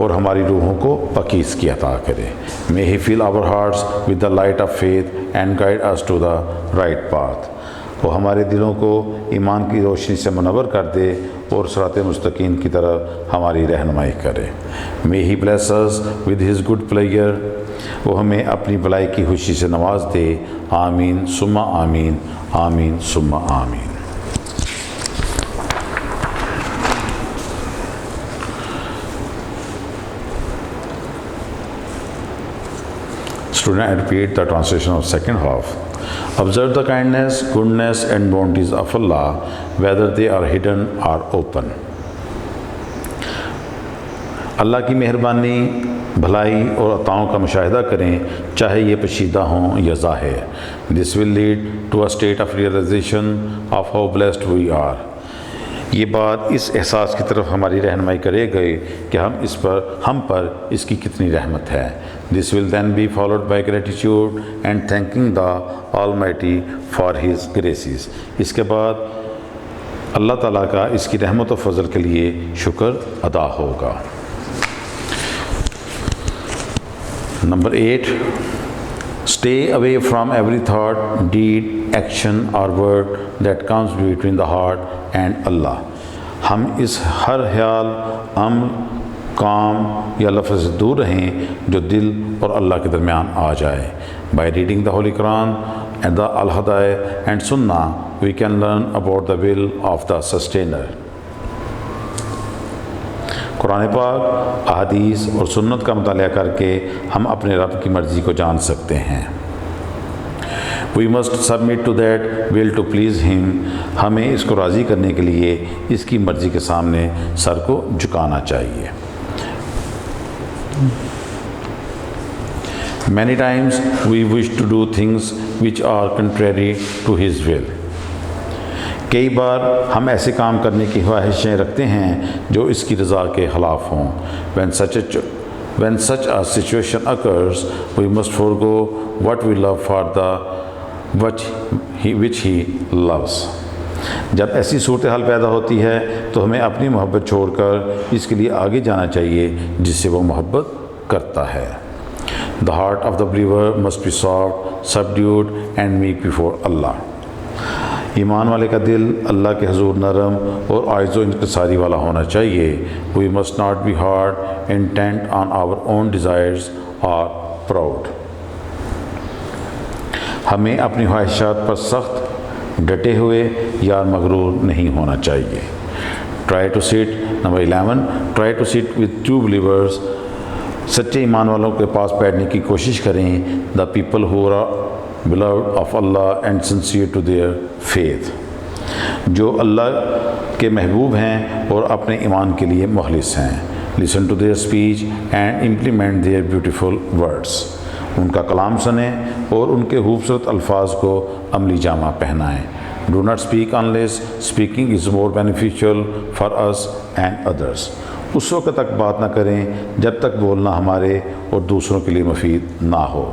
और हमारी रूहों को पकीज़ की अता करे। May he fill our hearts with the light of faith and guide us to the right path। वो हमारे दिलों को ईमान की रोशनी से मुनव्वर कर दे और सिरात मुस्तकीम की तरफ हमारी रहनुमाई करे। May he bless us with his good pleasure। वो हमें अपनी भलाई की खुशी से नवाज दे। आमीन सुम्मा आमीन, आमीन सुम्मा आमीन। Student, I repeat the translation of second half. Observe the kindness, goodness and bounties of Allah, whether they are hidden or open। अल्लाह की मेहरबानी, भलाई और अताओं का मुशाहिदा करें, चाहे ये पोशीदा हों या ज़ाहिर। This will lead to a state of realization of how blessed we are. ये बात इस एहसास की तरफ हमारी रहनुमाई करेगा कि हम पर इसकी कितनी रहमत है। This will then be followed by gratitude and thanking the almighty for his graces. इसके बाद अल्लाह ताला का इसकी रहमत और फजल के लिए शुक्र अदा होगा। Number 8, stay away from every thought, deed, action और word that comes between the heart and Allah. हम इस हर ख्याल, अमल, काम या लफ्ज़ से दूर रहें जो दिल और अल्लाह के दरमियान आ जाए। By reading the holy Quran and the अल-हदाय एंड सुन्ना we can learn about the will of the sustainer. Quran पाक, अहादीस और सुन्नत का मुतालिया करके हम अपने रब की मर्ज़ी को जान सकते हैं। We must submit to that will to please him. हमें इसको राज़ी करने के लिए इसकी मर्ज़ी के सामने सर को झुकाना चाहिए। Many times we wish to do things which are contrary to his will। कई बार हम ऐसे काम करने की ख्वाहिशें रखते हैं जो इसकी रज़ा के ख़िलाफ़ हों। When such a situation occurs, we must forego what we love for the which he loves। जब ऐसी सूरत हाल पैदा होती है तो हमें अपनी मोहब्बत छोड़कर इसके लिए आगे जाना चाहिए जिससे वो मोहब्बत करता है। The heart of the believer must be soft, subdued and meek before Allah। ईमान वाले का दिल अल्लाह के हुज़ूर नरम और आइज़ो इंकिसारी वाला होना चाहिए। We must not be hard, intent on our own desires or proud। हमें अपनी ख्वाहिशात पर सख्त, डटे हुए या मगरूर नहीं होना चाहिए। Try to sit, number 11, try to sit with true believers। सच्चे ईमान वालों के पास बैठने की कोशिश करें। The people who are beloved of Allah and sincere to their faith. जो अल्लाह के महबूब हैं और अपने ईमान के लिए मुखलिस हैं। Listen to their speech and implement their beautiful words. उनका कलाम सुने और उनके खूबसूरत अल्फाज को अमली जामा पहनाएँ। Do not speak unless speaking is more beneficial for us and others. उस वक्त तक बात ना करें जब तक बोलना हमारे और दूसरों के लिए मुफीद ना हो।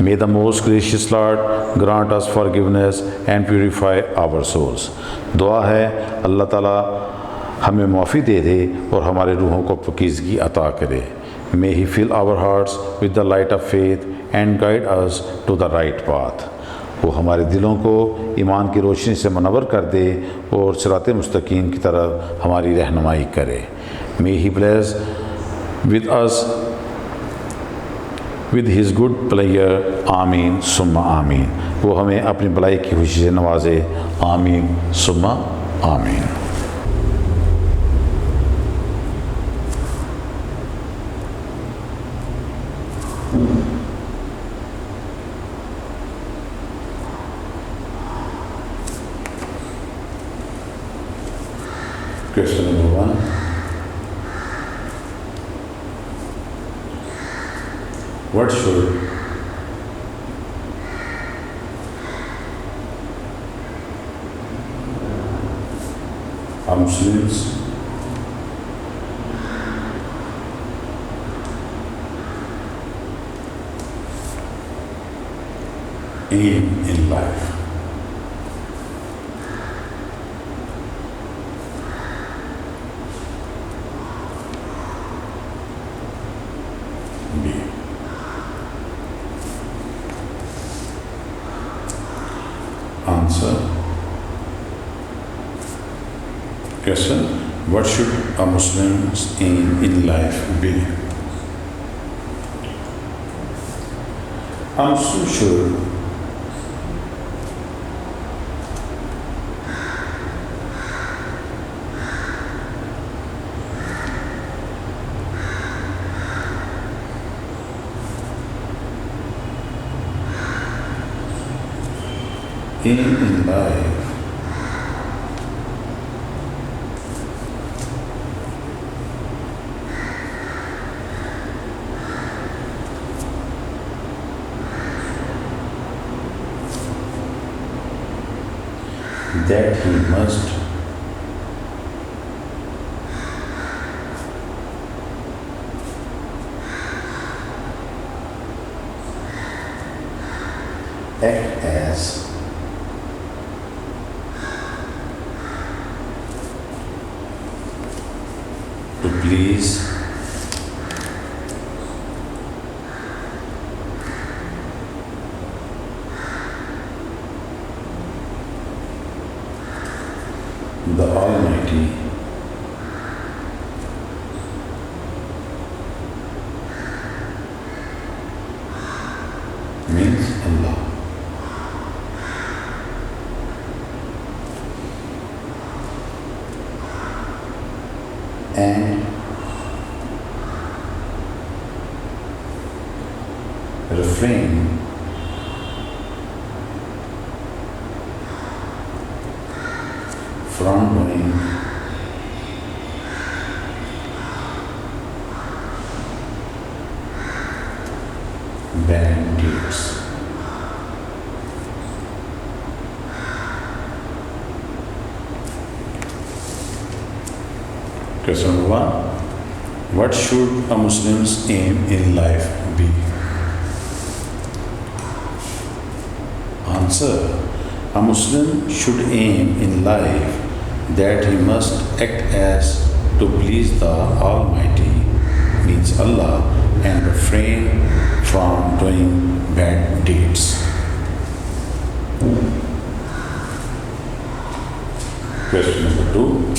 May the most gracious Lord grant us forgiveness and purify our souls। दुआ है अल्लाह ताला हमें माफ़ी दे दे और हमारे रूहों को पकीज़गी अता करे। May he fill our hearts with the light of faith and guide us to the right path। वो हमारे दिलों को ईमान की रोशनी से मुनव्वर कर दे और सिरात मुस्तकीम की तरफ हमारी रहनुमाई करे। May he bless with us with his good pleasure। आमीन सुम्मा आमीन। वो हमें अपनी भलाई की खुशी से नवाजे। आमीन सुम्मा आमीन। Question number 1, what should are Muslims in life? B. Answer. Question. What should a Muslim's aim in life be? A Muslim should aim in life that he must act as to please the Almighty means Allah. And refrain from doing bad deeds. Question number 1. What should a Muslim's aim in life be? Answer. A Muslim should aim in life that he must act as to please the Almighty, means Allah, and refrain from doing bad deeds. Question number 2.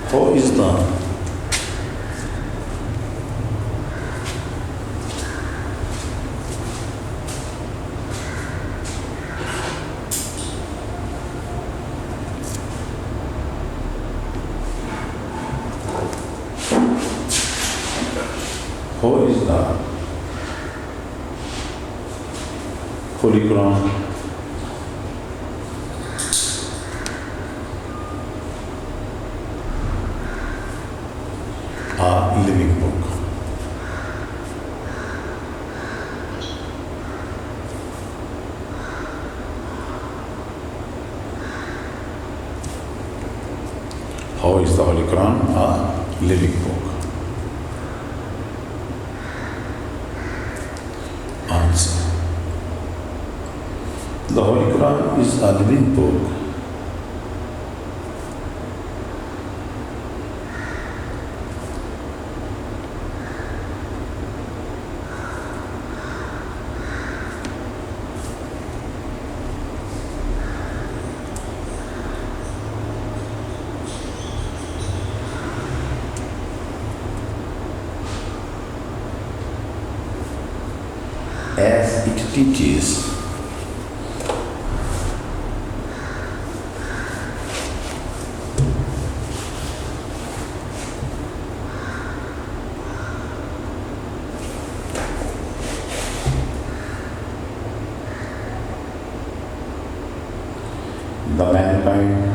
How is the Holy Quran a living book? How is the Holy Quran a living book? Answer. The Holy Quran is a living book as it teaches the mankind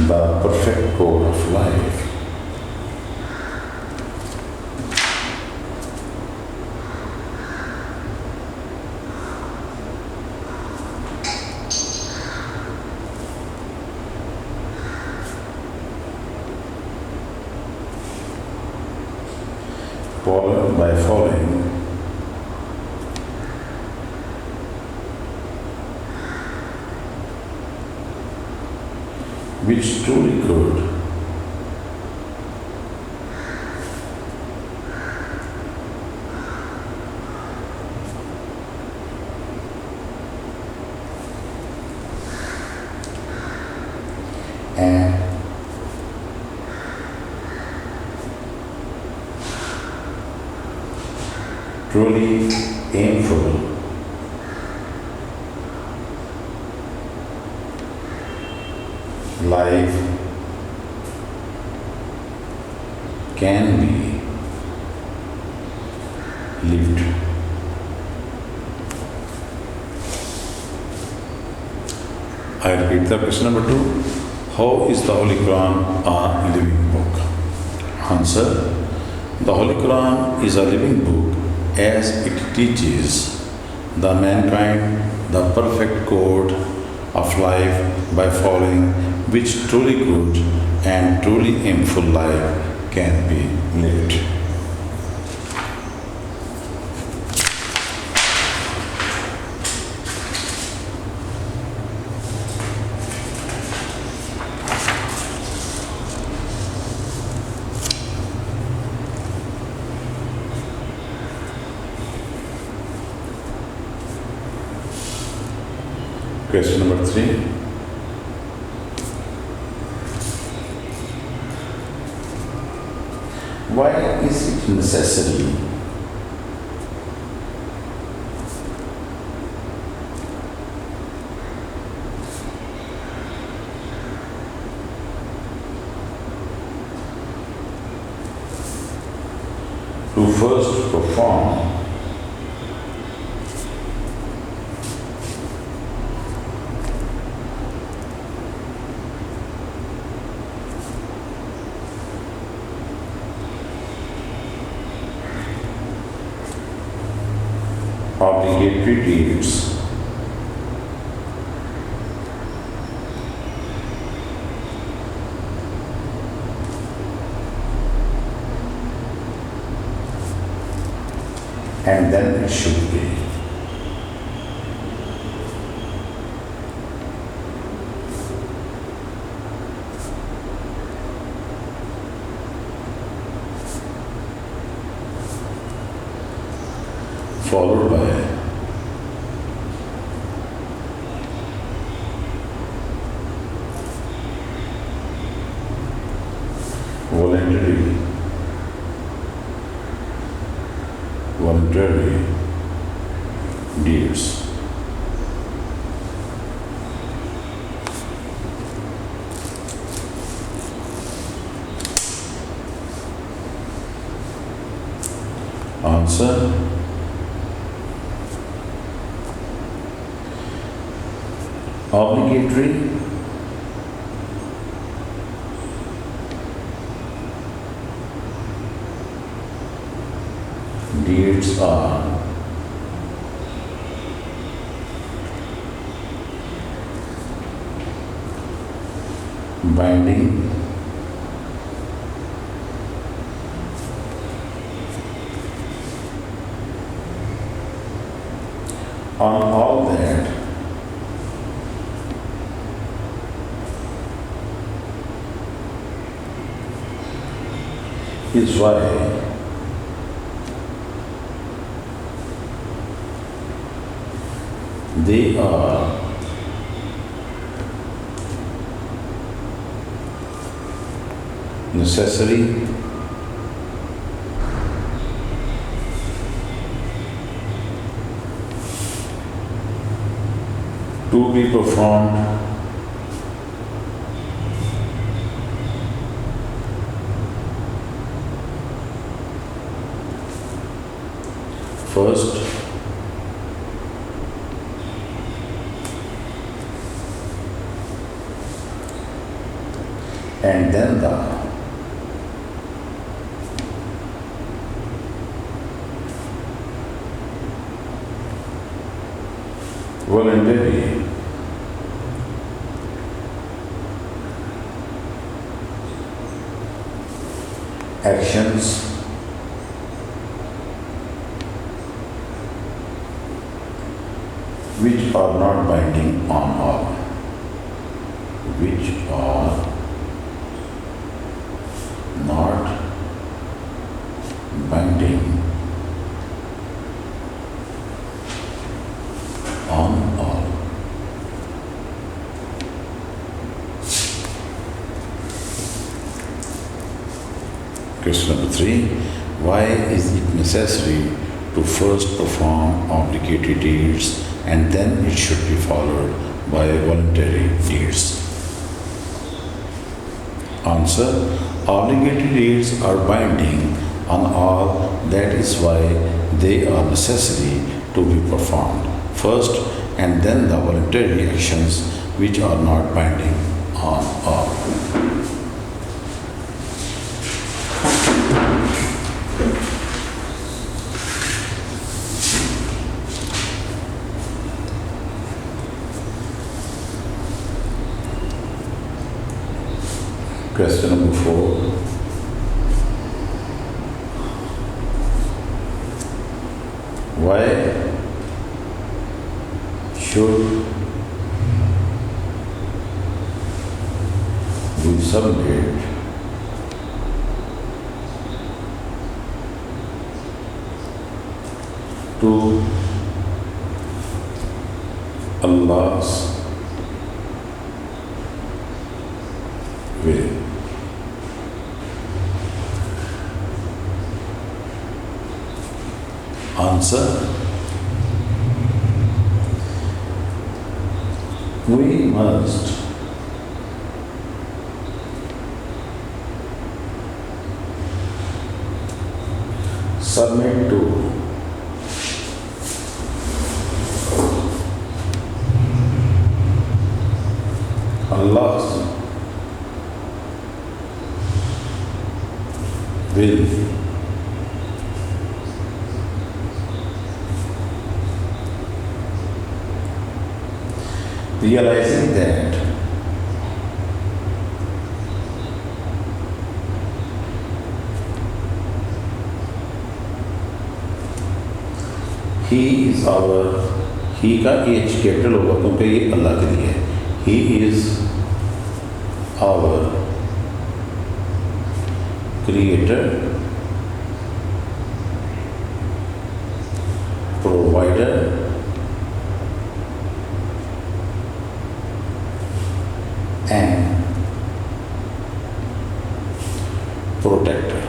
the perfect code of life by following which truly could and truly aimful life can be lived. I repeat the question number 2. How is the Holy Quran a living book? Answer. The Holy Quran is a living book as it teaches the mankind the perfect code of life by following which truly good and truly aimful life can be lived. Question number 3. Why is it necessary to first perform obligatory deeds and then it should be followed by voluntary deeds. Answer. Obligatory deeds are binding on all that is why they are necessary to be performed first and then the voluntary actions which are not binding on all. Which are not binding on all. Question number 3. Why is it necessary to first perform obligatory deeds and then it should be followed by voluntary deeds? Answer. Obligatory deeds are binding on all, that is why they are necessary to be performed first, and then the voluntary actions which are not binding on all. Question number 4. Why should we submit to Allah's will? Answer. We must submit to Allah's will realizing that He is our, He का H capital होगा क्योंकि ये अल्लाह के लिए है. He is our creator, provider, and protector.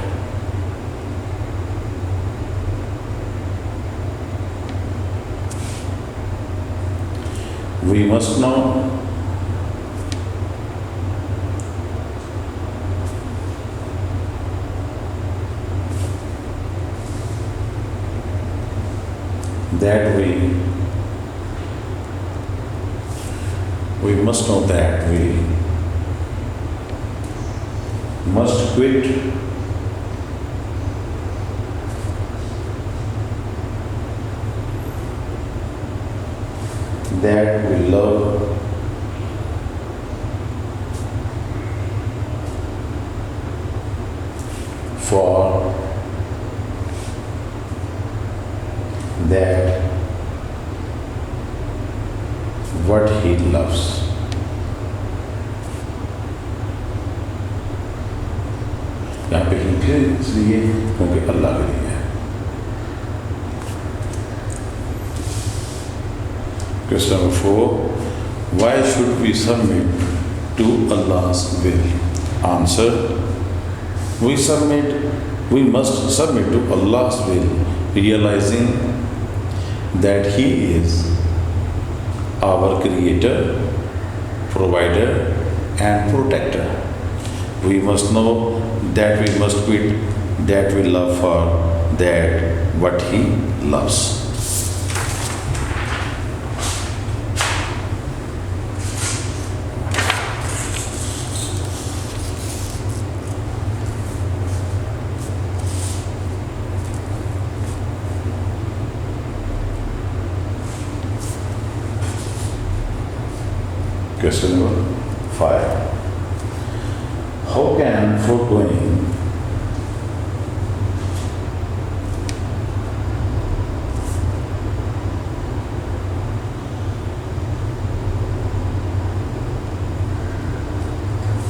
We must know that we must know that we must quit that we love for that what He loves. यहाँ पे हिंदी इसलिए क्योंकि अल्लाह के लिए है. Question number 4. Why should we submit to Allah's will? Answer. We must submit to Allah's will, realizing that He is our creator, provider, and protector. We must know that we must quit that we love for that what He loves. Question number 5. How can foregoing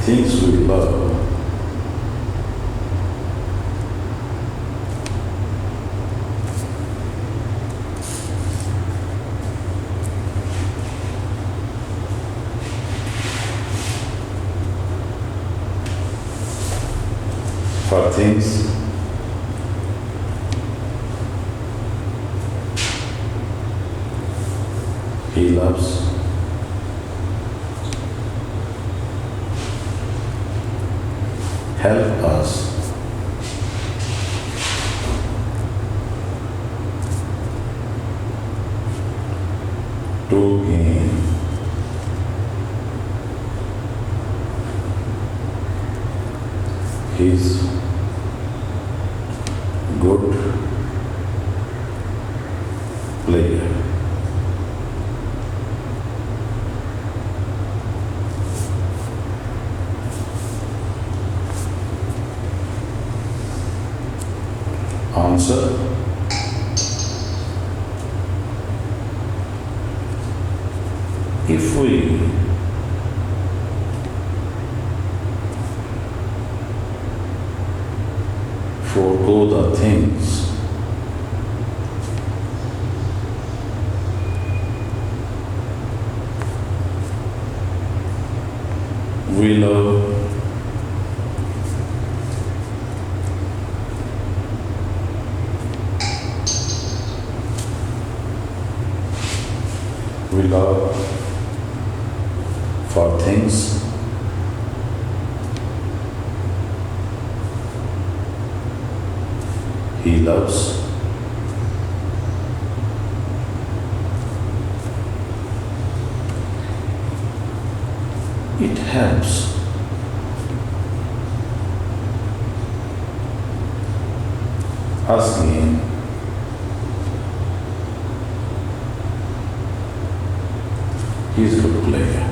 things we love. For things he loves. Help us to gain his good pleasure. Answer: if we forego the things we love, for things he loves, it helps us gain his good pleasure.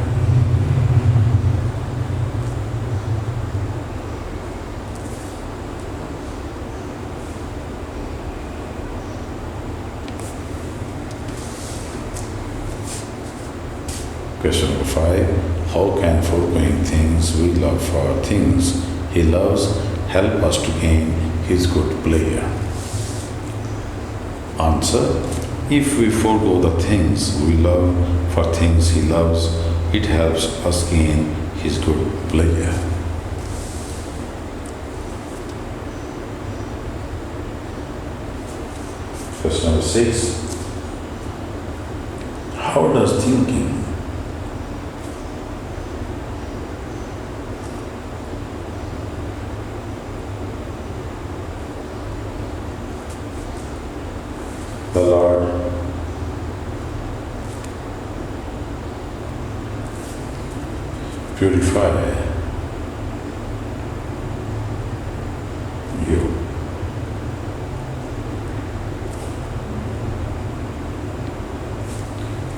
Question number 5. How can foregoing things we love for things he loves help us to gain his good pleasure? Answer: if we forego the things we love for things he loves, it helps us gain his good pleasure. Question number 6. How does thinking the Lord purify you?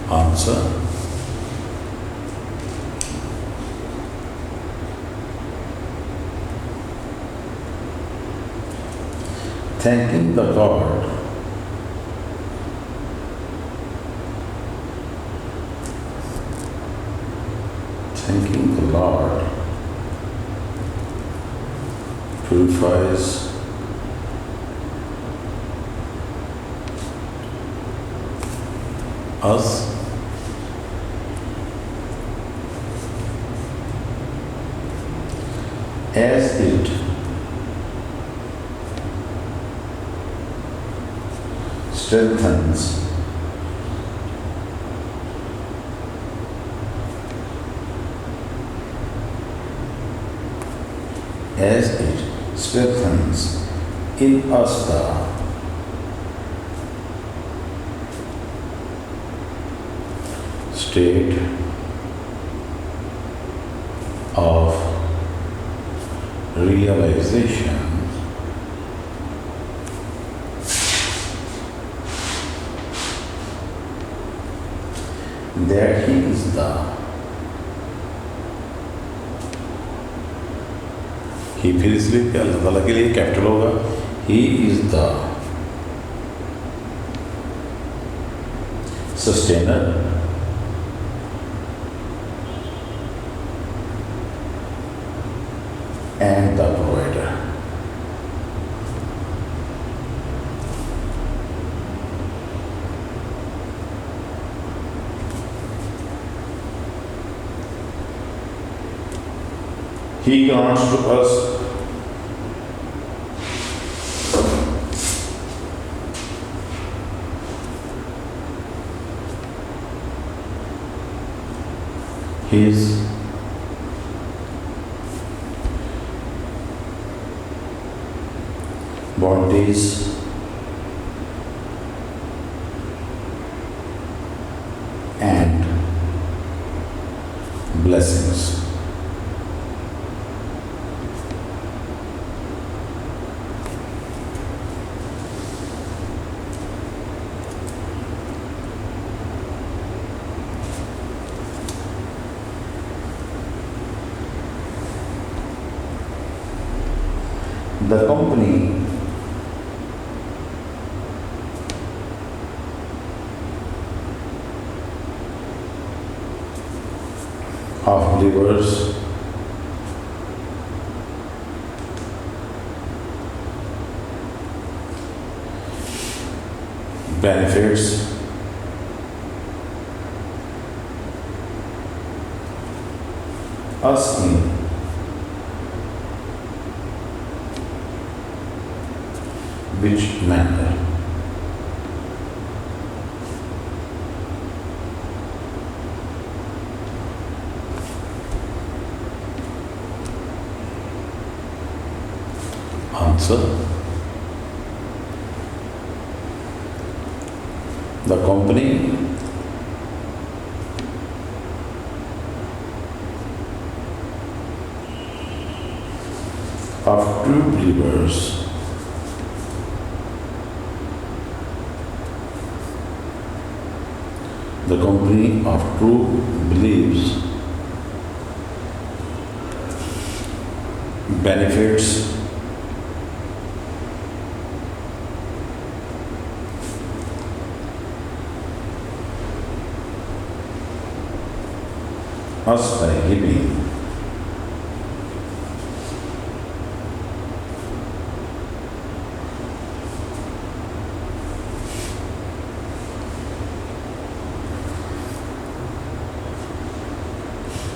Answer: thanking the God thanking the Lord purifies us as it strengthens in us the state of realization that he is the ही फिर इसलिए क्या अल्लाह ताला के लिए capital होगा he is the sustainer He grants to us his bounties and blessings. The company of believers benefits us in which manner? Answer: the company of true believers benefits us by giving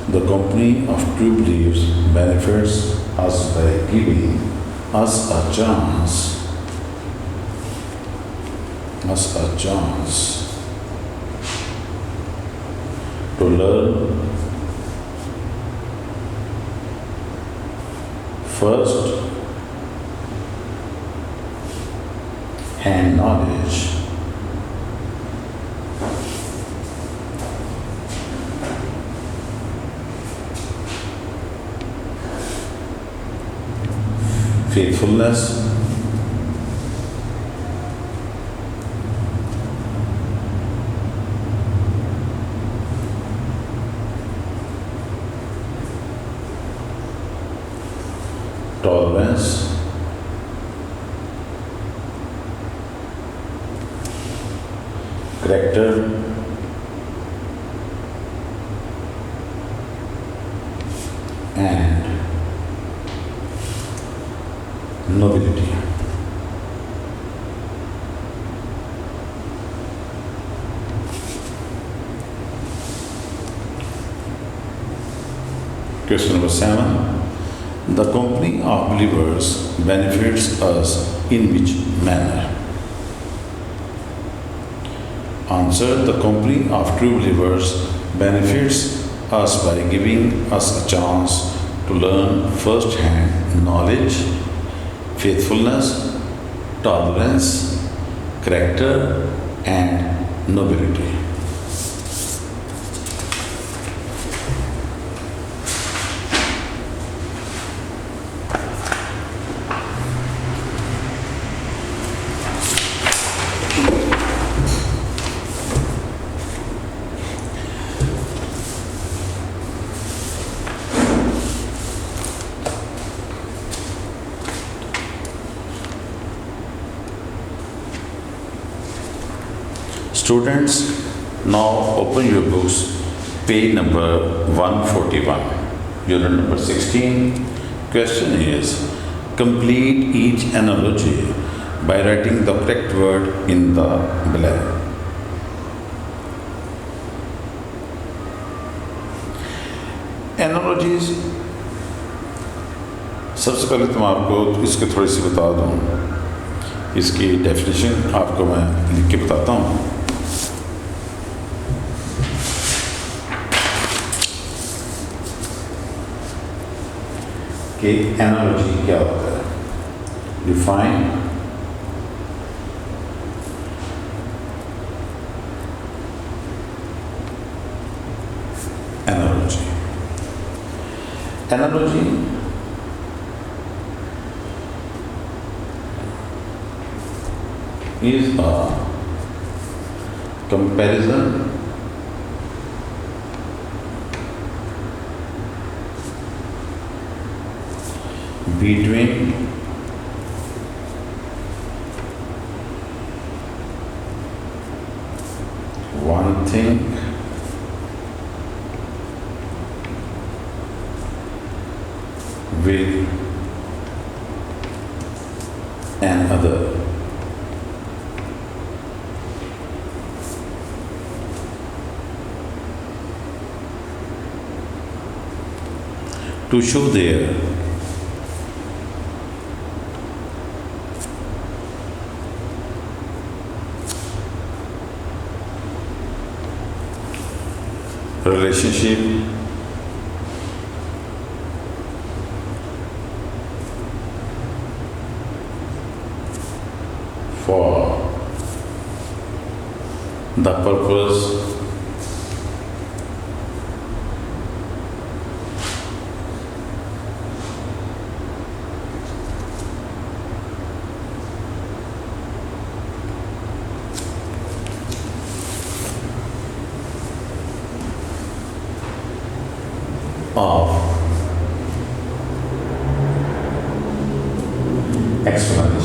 the company of true beliefs benefits us by giving us a chance to learn first hand knowledge faithfulness tolerance character and nobility. Question number 7. The company of believers benefits us in which manner? Answer: the company of true believers benefits us by giving us a chance to learn first-hand knowledge, faithfulness, tolerance, character, and nobility. Students, now open your books, page number 141, unit number 16. Question is, complete each analogy by writing the correct word in the blank. Analogies सबसे पहले तो मैं आपको इसके थोड़ी सी बता दूँ, इसकी डेफिनेशन आपको मैं लिख के बताता हूँ कि एनालॉजी क्या होता है। Define analogy. Analogy is a comparison between one thing with another. To show their relationship for the purpose of explanation.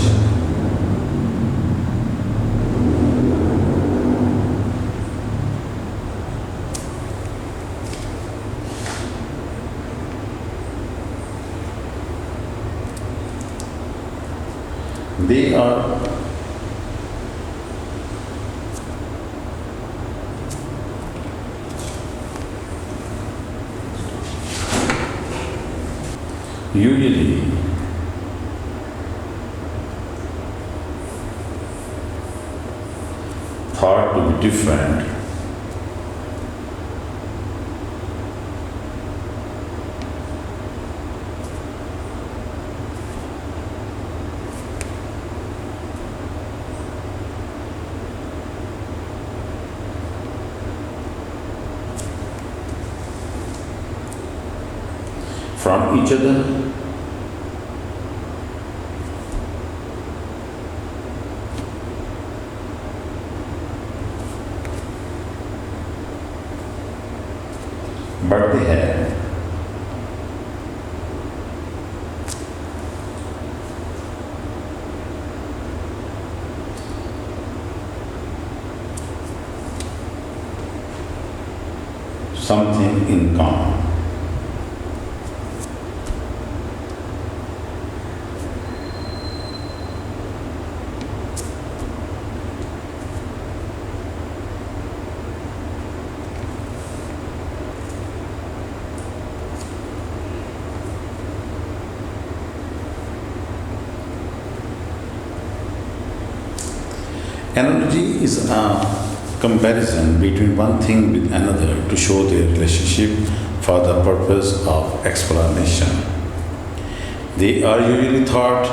They are usually thought to be different from each other but they have something in common. Analogy is a comparison between one thing with another to show their relationship for the purpose of explanation. They are usually thought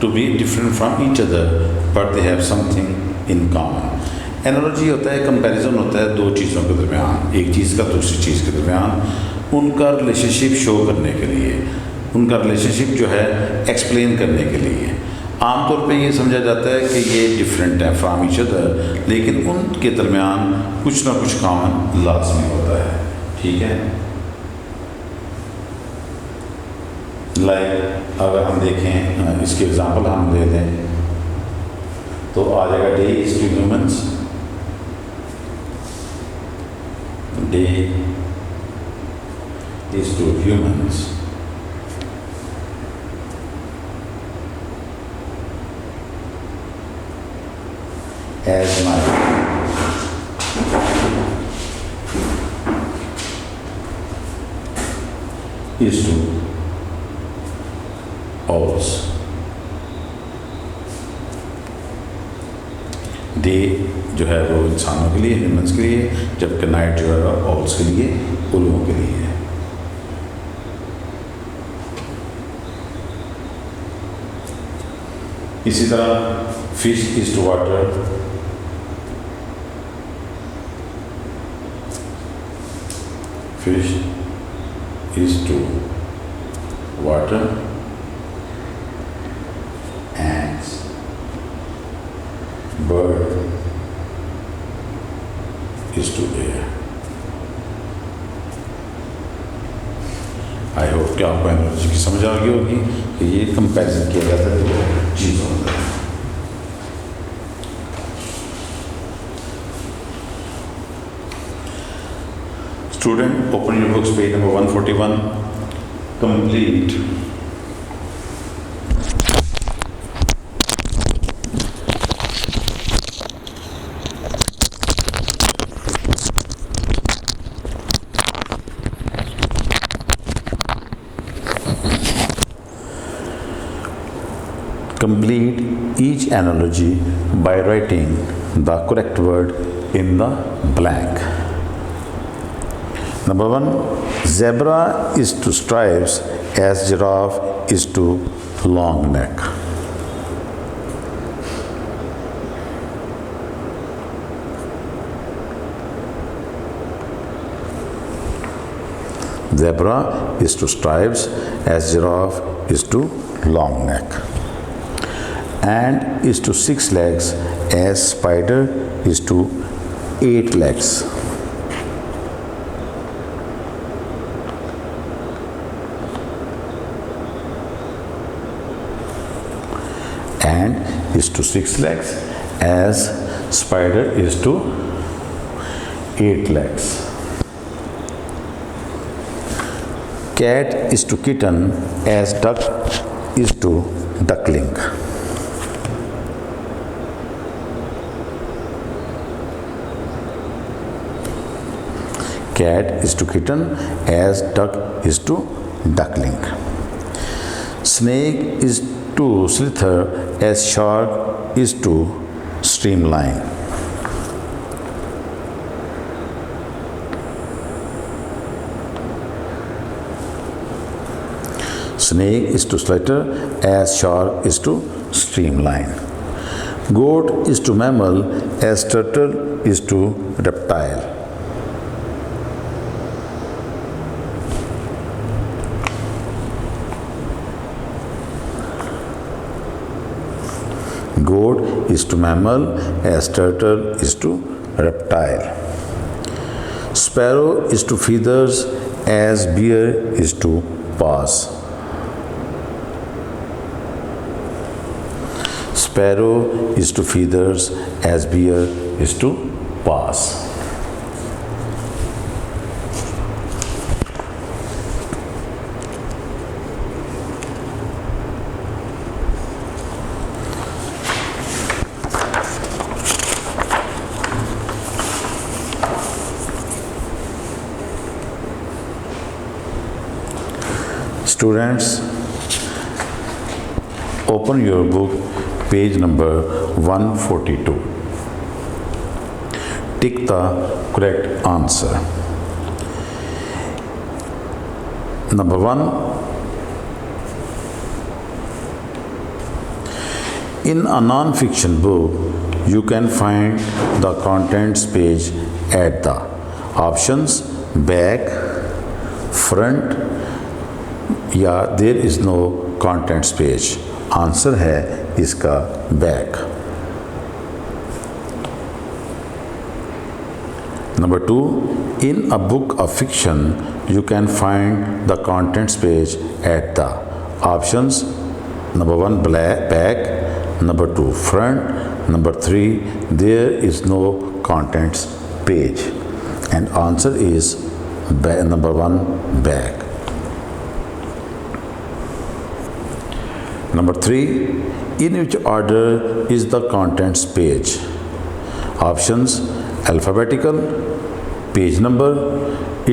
to be different from each other, but they have something in common. Analogy होता है, comparison होता है दो चीज़ों के दरमियान, एक चीज़ का दूसरी चीज़ के दरमियान उनका रिलेशनशिप शो करने के लिए, उनका रिलेशनशिप जो है एक्सप्लेन करने के लिए। आमतौर पे ये समझा जाता है कि ये डिफरेंट है फ्राम ईच अदर, लेकिन उनके दरमियान कुछ ना कुछ कॉमन लाजमी होता है। ठीक है, लाइक अगर हम देखें इसके एग्जांपल हम ले लें तो आ जाएगा day is to humans, day is to humans as night is to day जो है वो इंसानों के लिए, ह्यूमंस के लिए, जबकि नाइट जो है ऑल्स के लिए, उल्लुओं के लिए है। इसी तरह fish is to water, fish is to water and bird is to air. I hope कि आपको एनर्जी की समझ आ गई होगी कि ये कंपैरिजन किया जाता है दो चीज़ों का। Student, open your books, page number 141, complete Complete each analogy by writing the correct word in the blank. Number 1, zebra is to stripes as giraffe is to long neck. Zebra is to stripes as giraffe is to long neck. And is to 6 legs as spider is to 8 legs. And is to 6 legs as spider is to 8 legs. Cat is to kitten as duck is to duckling. Cat is to kitten as duck is to duckling. Snake is to slither as shark is to streamline. Snake is to slither as shark is to streamline. Goat is to mammal as turtle is to reptile. Goat is to mammal as turtle is to reptile. Sparrow is to feathers as bear is to paws. Sparrow is to feathers as bear is to paws. Students, open your book, page number 142. Tick the correct answer. Number 1, in a non-fiction book, you can find the contents page at the options back, front, या there is no contents page. Answer है इसका back. Number 2, in a book of fiction you can find the contents page at the options. Number 1 back, number 2 front, number 3 there is no contents page and answer is number 1 back. Number 3, in which order is the contents page? Options alphabetical, page number,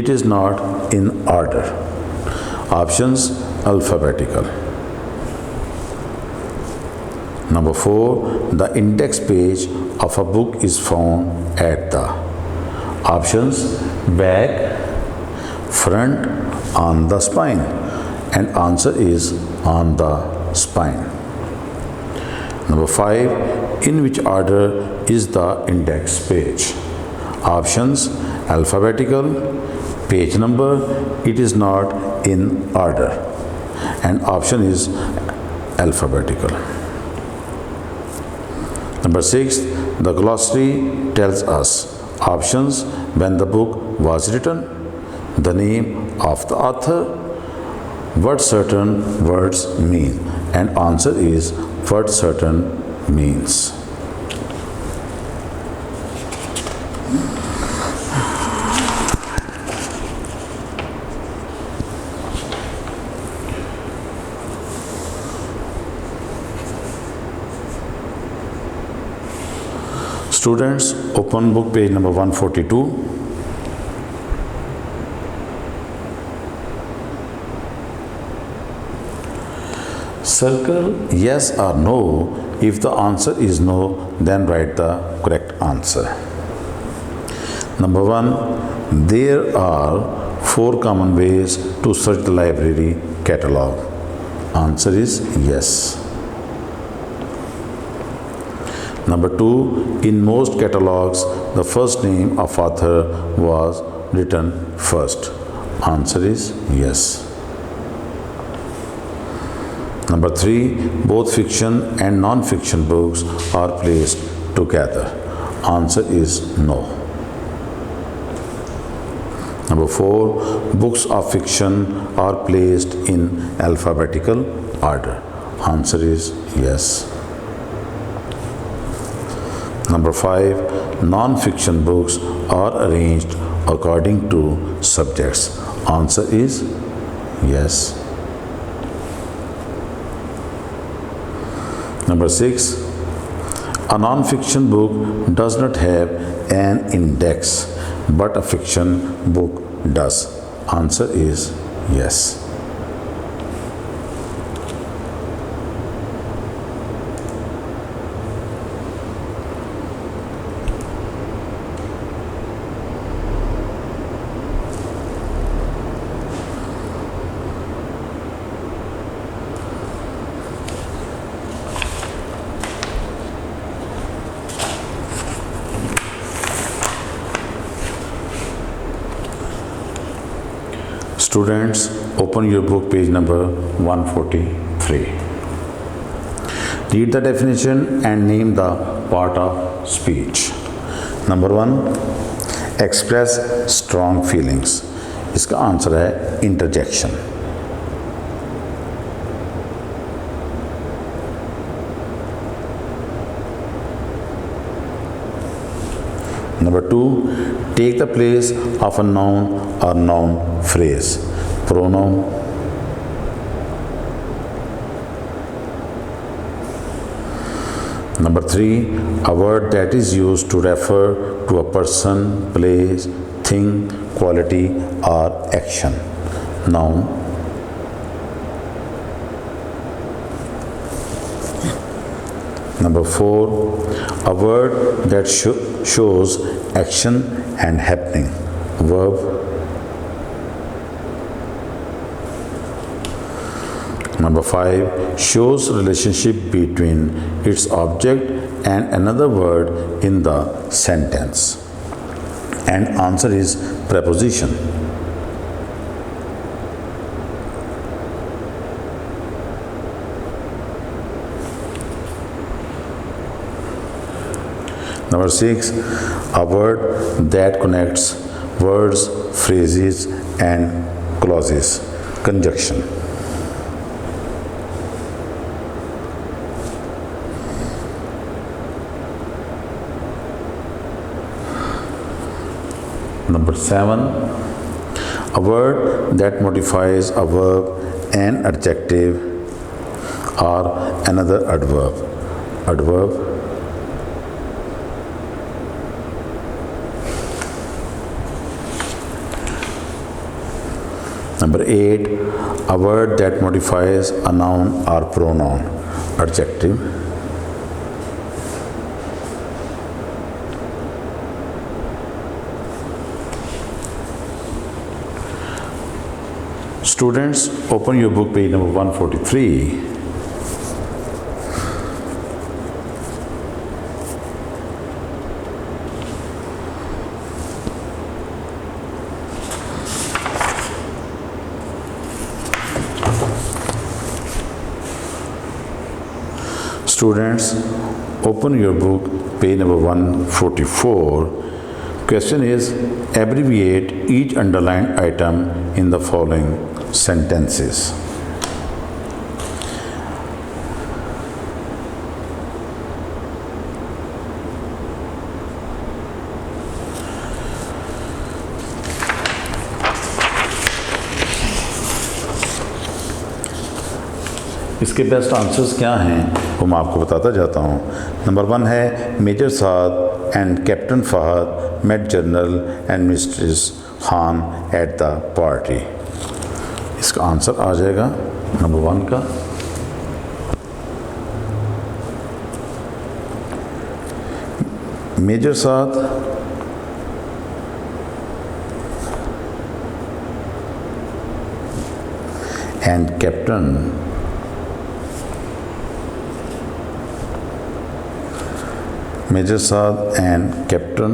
it is not in order. Options alphabetical. Number 4, the index page of a book is found at the options: back, front, on the spine, and answer is on the spine. Number 5, in which order is the index page? Options: alphabetical, page number, it is not in order, and option is alphabetical. Number 6, the glossary tells us options: when the book was written, the name of the author, what certain words mean, and answer is what certain means. Students, open book page number 142. Circle yes or no. If the answer is no, then write the correct answer. Number 1, there are 4 common ways to search the library catalog. Answer is yes. Number 2, in most catalogs, the first name of author was written first. Answer is yes. Number 3, both fiction and non-fiction books are placed together. Answer is no. Number 4, books of fiction are placed in alphabetical order. Answer is yes. Number 5, non-fiction books are arranged according to subjects. Answer is yes. Number 6, a non-fiction book does not have an index, but a fiction book does. Answer is yes. Students, open your book page number 143. Read the definition and name the part of speech. Number 1, express strong feelings. इसका answer है interjection. Number 2, take the place of a noun or noun phrase. Pronoun. Number 3, a word that is used to refer to a person, place, thing, quality, or action. Noun. Number 4, a word that shows action and happening. Verb. Number 5, shows relationship between its object and another word in the sentence. And answer is preposition. Number 6, a word that connects words, phrases, and clauses. Conjunction. Number 7, a word that modifies a verb, an adjective, or another adverb. Adverb. Number 8, a word that modifies a noun or pronoun. Adjective. Students, open your book, page number 143. Students, open your book, page number 144. Question is, abbreviate each underlined item in the following sentences. इसके best answers क्या हैं वो मैं आपको बताता जाता हूँ। Number 1 है major Saad and captain Fahad met general and mistress Khan at the party. इसका आंसर आ जाएगा नंबर 1 का। Major Saad and captain Major Saad and Captain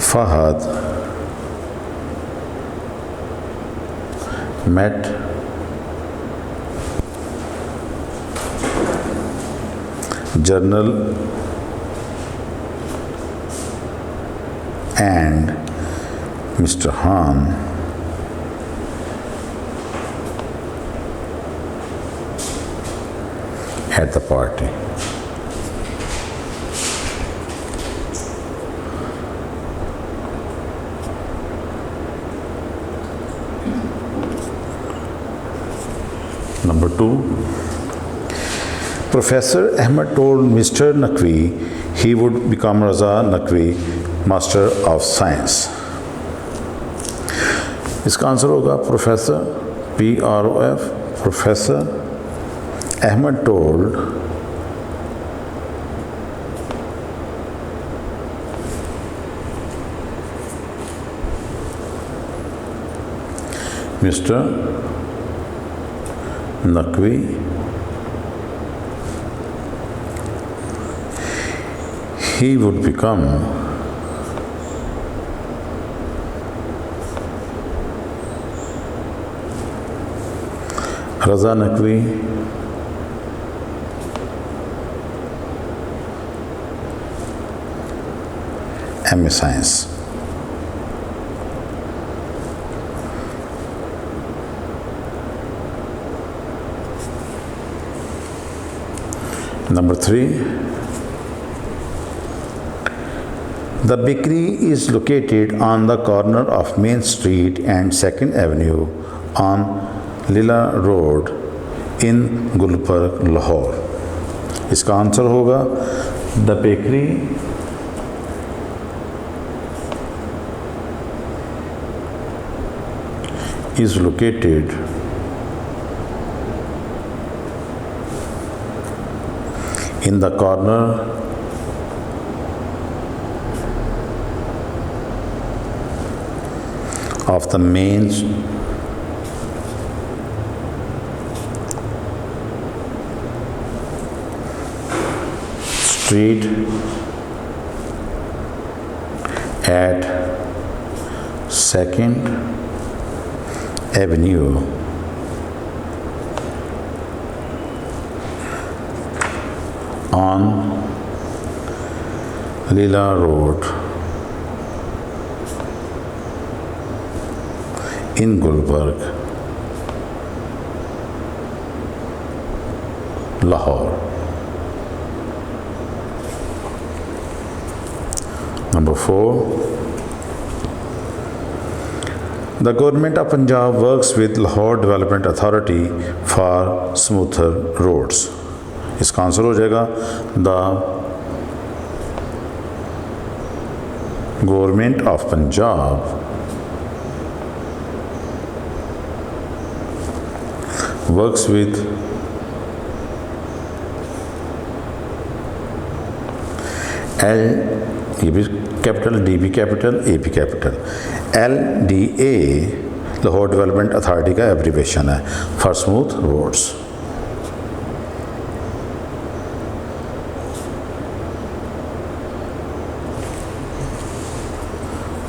Fahad met General and Mr. Khan at the party. Number 2, Professor Ahmed told Mr. Naqvi he would become Raza Naqvi, Master of Science. इसका answer होगा professor PROF, Professor Ahmed told Mr. Naqvi he would become Raza Naqvi MA Science. Number 3, the bakery is located on the corner of Main Street and 2nd Avenue on Lila Road in Gulbarg, Lahore. इसका answer होगा the bakery is located in the corner of the main street at 2nd Avenue on Lila Road in Gulbarg, Lahore. Number 4, the government of Punjab works with Lahore Development Authority for smoother roads. इसका answer हो जाएगा the government of Punjab works with ये भी capital, D भी capital, A भी capital. LDA Lahore development authority का abbreviation है for smooth roads.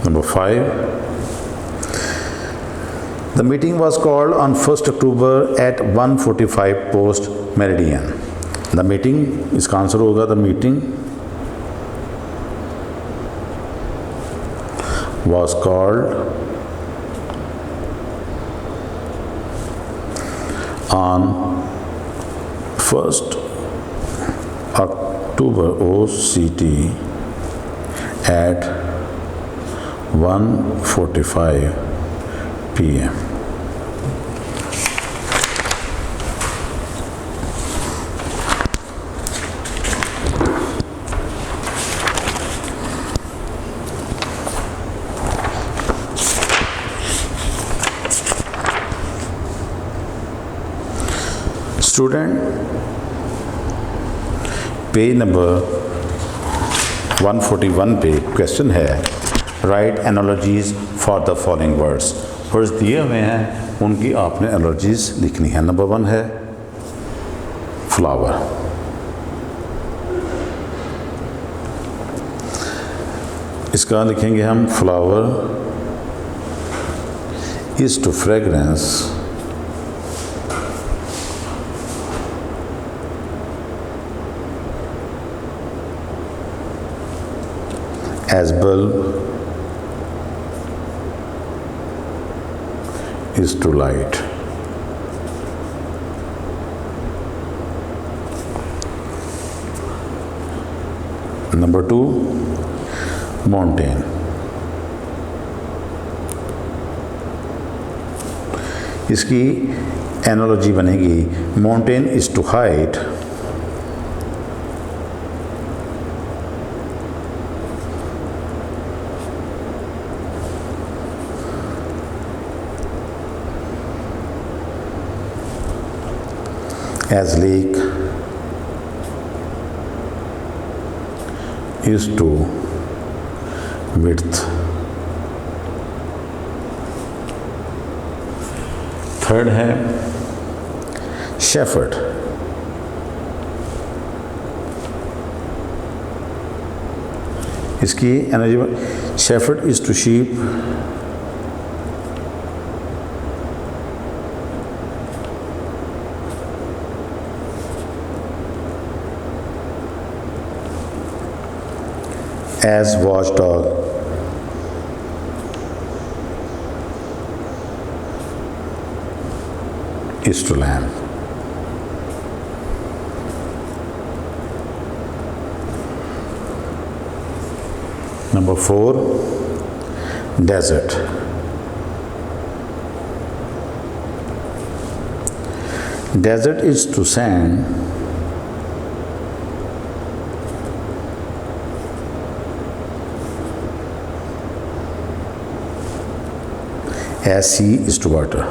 Number 5. The meeting was called on 1st October at 1:45 post meridian. The meeting, इसका answer होगा the meeting was called on 1st October OCT at 1:45 p.m. Student, page number 141 पे question है right analogies for the following words. Words दिए हुए हैं, उनकी आपने analogies लिखनी है। नंबर 1 है फ्लावर। इसका लिखेंगे हम flower is to fragrance as bulb is to light। Number 2, mountain। इसकी एनालॉजी बनेगी mountain is to height as lake is to width। Third है shepherd। इसकी energy shepherd is to sheep as watchdog is to lamb। Number 4, desert। Desert is to sand as sea is to water।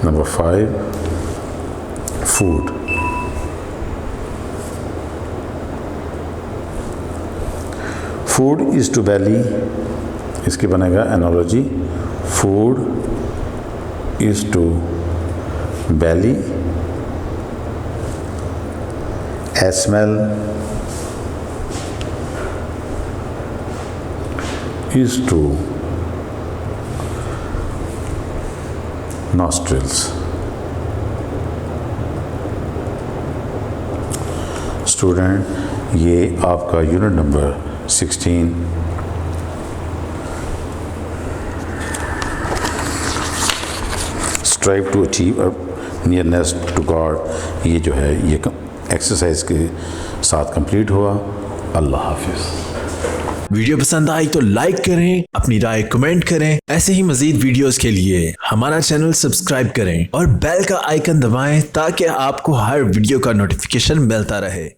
Number 5, food। Food is to belly। इसकी बनेगा analogy food is to belly as smell is to nostrils। Student, ये आपका unit number 16 strive to achieve nearness to God, ये जो है ये exercise के साथ कंप्लीट हुआ। अल्लाह हाफिज़। वीडियो पसंद आई तो लाइक करें, अपनी राय कमेंट करें। ऐसे ही मजीद वीडियोस के लिए हमारा चैनल सब्सक्राइब करें और बेल का आइकन दबाएं ताकि आपको हर वीडियो का नोटिफिकेशन मिलता रहे।